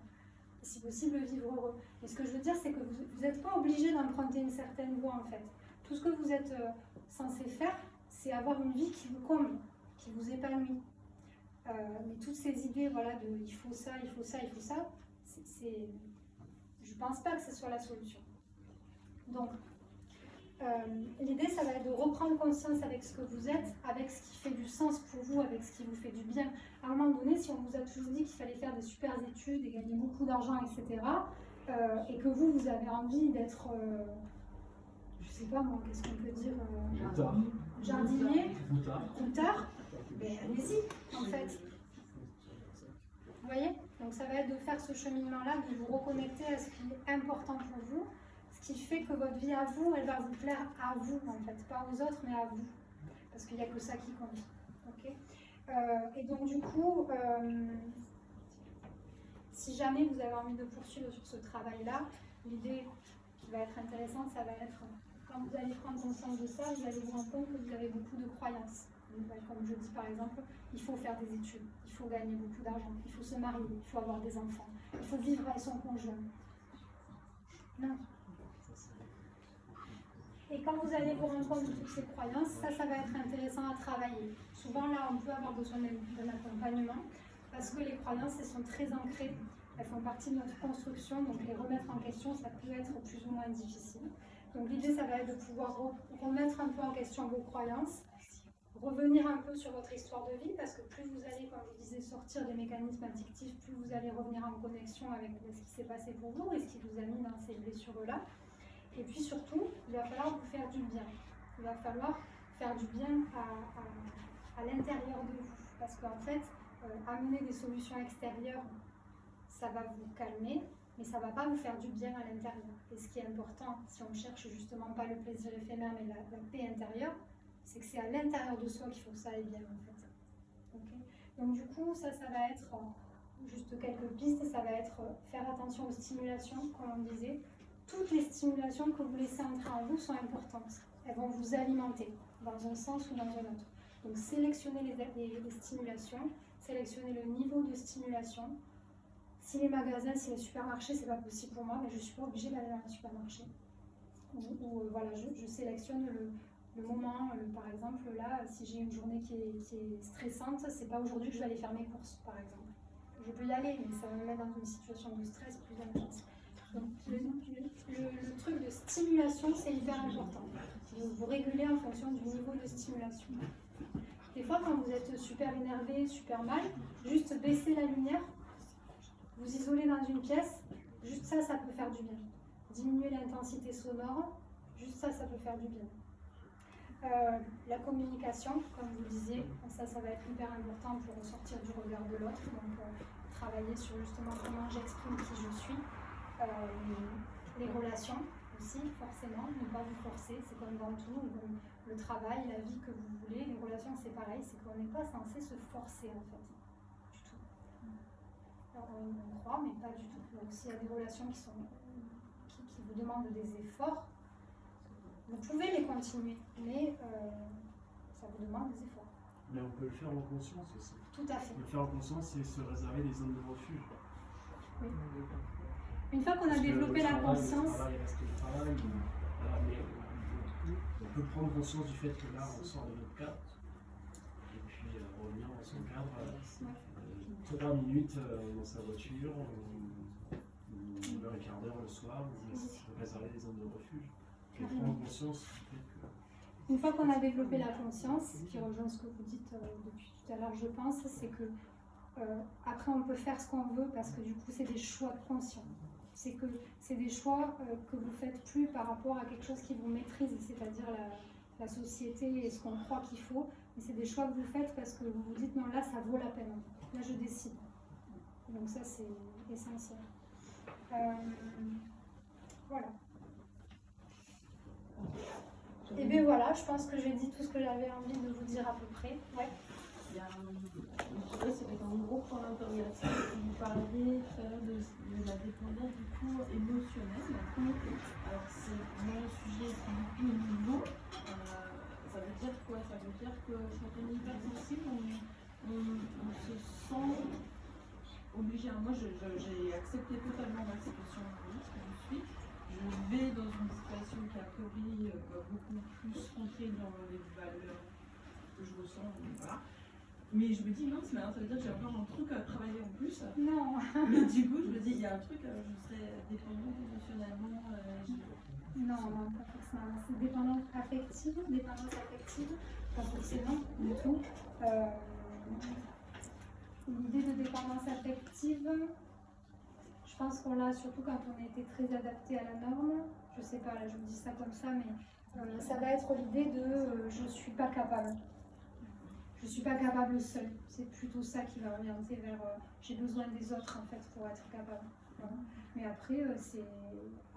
Et si possible, vivre heureux. Mais ce que je veux dire, c'est que vous n'êtes pas obligé d'emprunter une certaine voie, en fait. Tout ce que vous êtes censé faire, c'est avoir une vie qui vous comble, qui vous épanouit. Mais toutes ces idées, voilà, de il faut ça, il faut ça, il faut ça, je ne pense pas que ce soit la solution. Donc, l'idée, ça va être de reprendre conscience avec ce que vous êtes, avec ce qui fait du sens pour vous, avec ce qui vous fait du bien. À un moment donné, si on vous a toujours dit qu'il fallait faire des super études et gagner beaucoup d'argent, etc., et que vous avez envie d'être, je sais pas moi, qu'est-ce qu'on peut dire, jardinier, routard, allez-y, en fait. Vous voyez? Donc ça va être de faire ce cheminement-là, de vous reconnecter à ce qui est important pour vous, ce qui fait que votre vie à vous, elle va vous plaire à vous, en fait, pas aux autres, mais à vous. Parce qu'il n'y a que ça qui compte. Okay, Et donc du coup, si jamais vous avez envie de poursuivre sur ce travail-là, l'idée qui va être intéressante, ça va être, quand vous allez prendre conscience de ça, vous allez vous rendre compte que vous avez beaucoup de croyances. Donc, comme je dis par exemple, il faut faire des études, il faut gagner beaucoup d'argent, il faut se marier, il faut avoir des enfants, il faut vivre avec son conjoint. Non. Et quand vous allez vous rendre compte de toutes ces croyances, ça va être intéressant à travailler. Souvent là, on peut avoir besoin d'un accompagnement parce que les croyances, elles sont très ancrées, elles font partie de notre construction, donc les remettre en question, ça peut être plus ou moins difficile. Donc l'idée, ça va être de pouvoir remettre un peu en question vos croyances, revenir un peu sur votre histoire de vie, parce que plus vous allez, comme je disais, sortir des mécanismes addictifs, plus vous allez revenir en connexion avec ce qui s'est passé pour vous et ce qui vous a mis dans ces blessures-là. Et puis surtout, il va falloir vous faire du bien. Il va falloir faire du bien à l'intérieur de vous. Parce qu'en fait, amener des solutions extérieures, ça va vous calmer, mais ça ne va pas vous faire du bien à l'intérieur. Et ce qui est important, si on cherche justement pas le plaisir éphémère, mais la paix intérieure, c'est que c'est à l'intérieur de soi qu'il faut que ça aille bien en fait. Okay. Donc du coup, ça va être juste quelques pistes, ça va être faire attention aux stimulations, comme on disait. Toutes les stimulations que vous laissez entrer en vous sont importantes. Elles vont vous alimenter dans un sens ou dans un autre. Donc sélectionnez les stimulations, sélectionnez le niveau de stimulation. Si les magasins, si les supermarchés, c'est pas possible pour moi, mais je ne suis pas obligée d'aller dans un supermarché. Voilà, je sélectionne le moment, par exemple, là, si j'ai une journée qui est stressante, c'est pas aujourd'hui que je vais aller faire mes courses, par exemple. Je peux y aller, mais ça va me mettre dans une situation de stress plus intense. Donc, le truc de stimulation, c'est hyper important. Vous régulez en fonction du niveau de stimulation. Des fois, quand vous êtes super énervé, super mal, juste baisser la lumière, vous isoler dans une pièce, juste ça peut faire du bien. Diminuer l'intensité sonore, juste ça peut faire du bien. La communication, comme vous disiez, ça va être hyper important pour sortir du regard de l'autre. Donc, travailler sur justement comment j'exprime qui je suis. Les relations aussi, forcément, ne pas vous forcer, c'est comme dans tout, le travail, la vie que vous voulez, les relations c'est pareil, c'est qu'on n'est pas censé se forcer en fait, du tout. Alors on croit, mais pas du tout. Donc s'il y a des relations qui vous demandent des efforts, vous pouvez les continuer, mais ça vous demande des efforts. Mais on peut le faire en conscience aussi. Tout à fait. Le faire en conscience, c'est se réserver des zones de refuge. Oui. Une fois qu'on a développé la conscience. Le travail reste le travail, voilà, mais on peut prendre conscience du fait que là, on sort de notre cadre, et puis revenir dans son cadre, 3 minutes dans sa voiture, ou une heure et quart d'heure le soir, ou réserver des zones de refuge, et prendre conscience du fait que. Une fois qu'on a développé la conscience, qui rejoint ce que vous dites depuis tout à l'heure, je pense, c'est que après on peut faire ce qu'on veut parce que du coup c'est des choix conscients. C'est des choix que vous faites plus par rapport à quelque chose qui vous maîtrise, c'est-à-dire la société et ce qu'on croit qu'il faut, mais c'est des choix que vous faites parce que vous vous dites non, là ça vaut la peine, là je décide. Donc ça c'est essentiel. Voilà. Et bien voilà, je pense que j'ai dit tout ce que j'avais envie de vous dire à peu près. Ouais. Je dirais c'était un gros point d'interrogation. Vous parliez de la dépendance du coup émotionnelle. Alors c'est mon sujet qui est plus nouveau. Ça veut dire quoi? Ça veut dire que quand on est hypersensible, on se sent obligé. Moi j'ai accepté totalement ma situation ce que je suis. Je vais dans une situation qui a priori beaucoup plus rentrer dans les valeurs que je ressens. Voilà. Mais je me dis mince, mais alors ça veut dire que j'ai encore un truc à travailler en plus. Non. Mais du coup, je me dis, il y a un truc, je serais dépendante émotionnellement. Non, pas forcément. C'est dépendance affective, pas forcément du tout. L'idée de dépendance affective, je pense qu'on l'a surtout quand on a été très adapté à la norme. Je sais pas, là je vous dis ça comme ça, mais ça va être l'idée de je suis pas capable. Je ne suis pas capable seule. C'est plutôt ça qui va orienter vers j'ai besoin des autres en fait pour être capable. Voilà. Mais après, c'est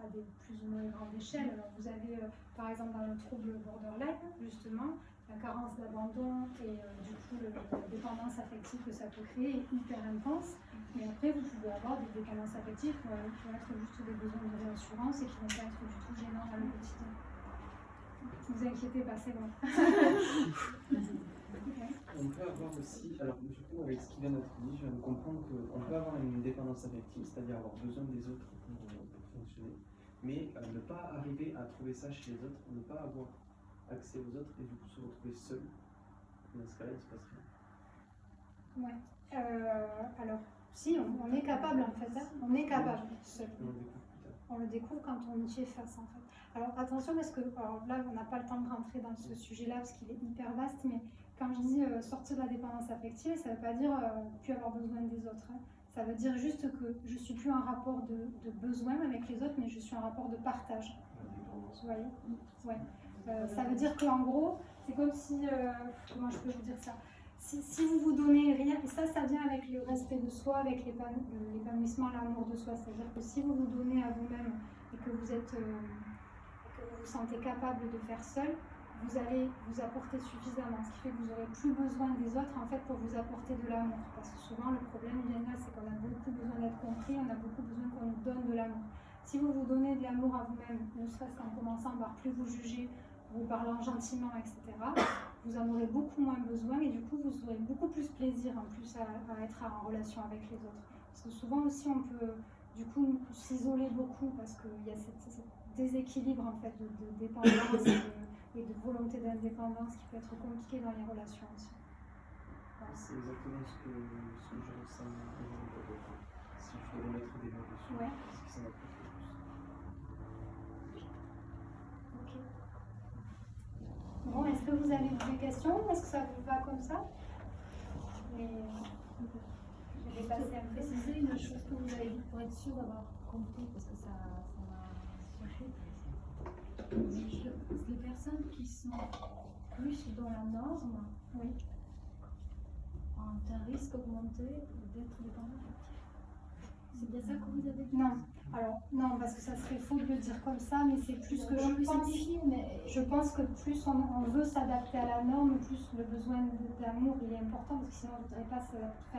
à des plus ou moins grandes échelles. Alors, vous avez par exemple dans le trouble borderline, justement, la carence d'abandon et du coup la dépendance affective que ça peut créer est hyper intense. Mais après, vous pouvez avoir des dépendances affectives qui vont être juste des besoins de réassurance et qui ne vont pas être du tout gênants dans le quotidien. Ne vous inquiétez pas, c'est bon. On peut avoir aussi, alors du coup avec ce qui vient d'être dit, je viens de comprendre qu'on peut avoir une dépendance affective, c'est-à-dire avoir besoin des autres pour fonctionner, mais ne pas arriver à trouver ça chez les autres, ne pas avoir accès aux autres et du coup se retrouver seul. Dans ce cas-là, il se passe rien. Ouais. Alors, si, on est capable en fait, hein. On est capable seul. On le découvre plus tard. On le découvre quand on y fait face en fait. Alors attention parce que alors là on n'a pas le temps de rentrer dans ce sujet-là parce qu'il est hyper vaste, mais quand je dis sortir de la dépendance affective, ça ne veut pas dire plus avoir besoin des autres. Hein. Ça veut dire juste que je ne suis plus en rapport de besoin avec les autres, mais je suis en rapport de partage. Vous voyez? Ouais. Ça veut dire qu'en gros, c'est comme si, comment je peux vous dire ça? Si vous vous donnez rien, et ça vient avec le respect de soi, avec l'épanouissement, l'amour de soi, c'est-à-dire que si vous vous donnez à vous-même et que vous êtes, que vous vous sentez capable de faire seul, vous allez vous apporter suffisamment, ce qui fait que vous n'aurez plus besoin des autres en fait pour vous apporter de l'amour. Parce que souvent le problème vient là, c'est qu'on a beaucoup besoin d'être compris, on a beaucoup besoin qu'on nous donne de l'amour. Si vous vous donnez de l'amour à vous-même, ne serait-ce qu'en commençant par plus vous juger, vous parlant gentiment, etc., vous en aurez beaucoup moins besoin et du coup vous aurez beaucoup plus plaisir en plus à être en relation avec les autres. Parce que souvent aussi on peut du coup s'isoler beaucoup parce qu'il y a ce déséquilibre en fait de dépendance et de volonté d'indépendance qui peut être compliqué dans les relations aussi. Voilà. C'est exactement ce que je ressens aujourd'hui. Si je dois mettre des mots dessus, Ouais. c'est que ça m'a plu. Ok. Bon, est-ce que vous avez des questions? Est-ce que ça vous va comme ça? Mais je vais passer à préciser une chose que vous avez dit pour être sûr d'avoir compris, parce que ça m'a surpris. Les personnes qui sont plus dans la norme, oui, ont un risque augmenté d'être dépendants. C'est bien ça que vous avez dit? non. Alors, non, parce que ça serait faux de le dire comme ça, mais c'est plus que je pense que plus on veut s'adapter à la norme, plus le besoin d'amour il est important, parce que sinon on ne voudrait pas s'adapter.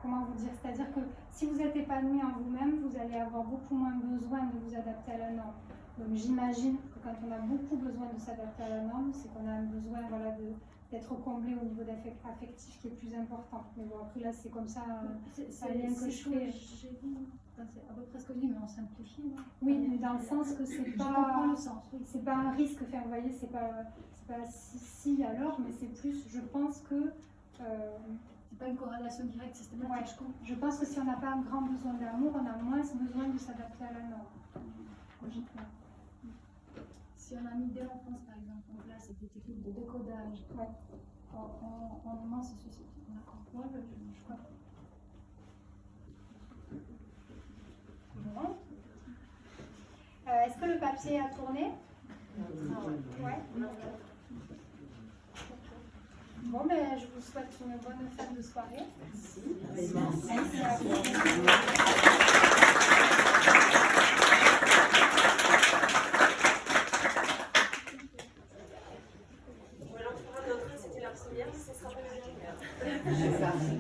Comment vous dire? C'est-à-dire que si vous êtes épanoui en vous-même, vous allez avoir beaucoup moins besoin de vous adapter à la norme. Donc j'imagine que quand on a beaucoup besoin de s'adapter à la norme, c'est qu'on a un besoin d'être comblé au niveau affectif qui est plus important. Mais bon, après là, c'est comme ça, c'est un lien que je fais. C'est à peu près ce que je dis, mais on simplifie. Non? Oui, mais dans le sens que c'est pas... Je comprends le sens, oui. C'est pas un risque, enfin, vous voyez, c'est pas si alors, mais c'est plus, je pense que... c'est pas une corrélation directe systématique. Ouais, je pense que si on n'a pas un grand besoin d'amour, on a moins besoin de s'adapter à la norme. Logiquement. Si on a mis dès l'enfance, par exemple, en place des techniques de décodage, Ouais. on moins se suscite. D'accord. Ouais, je crois. Bon. Est-ce que le papier a tourné? Ouais. Bon, ben, je vous souhaite une bonne fin de soirée. Merci à vous. C'était la première, mais ce sera pas la dernière.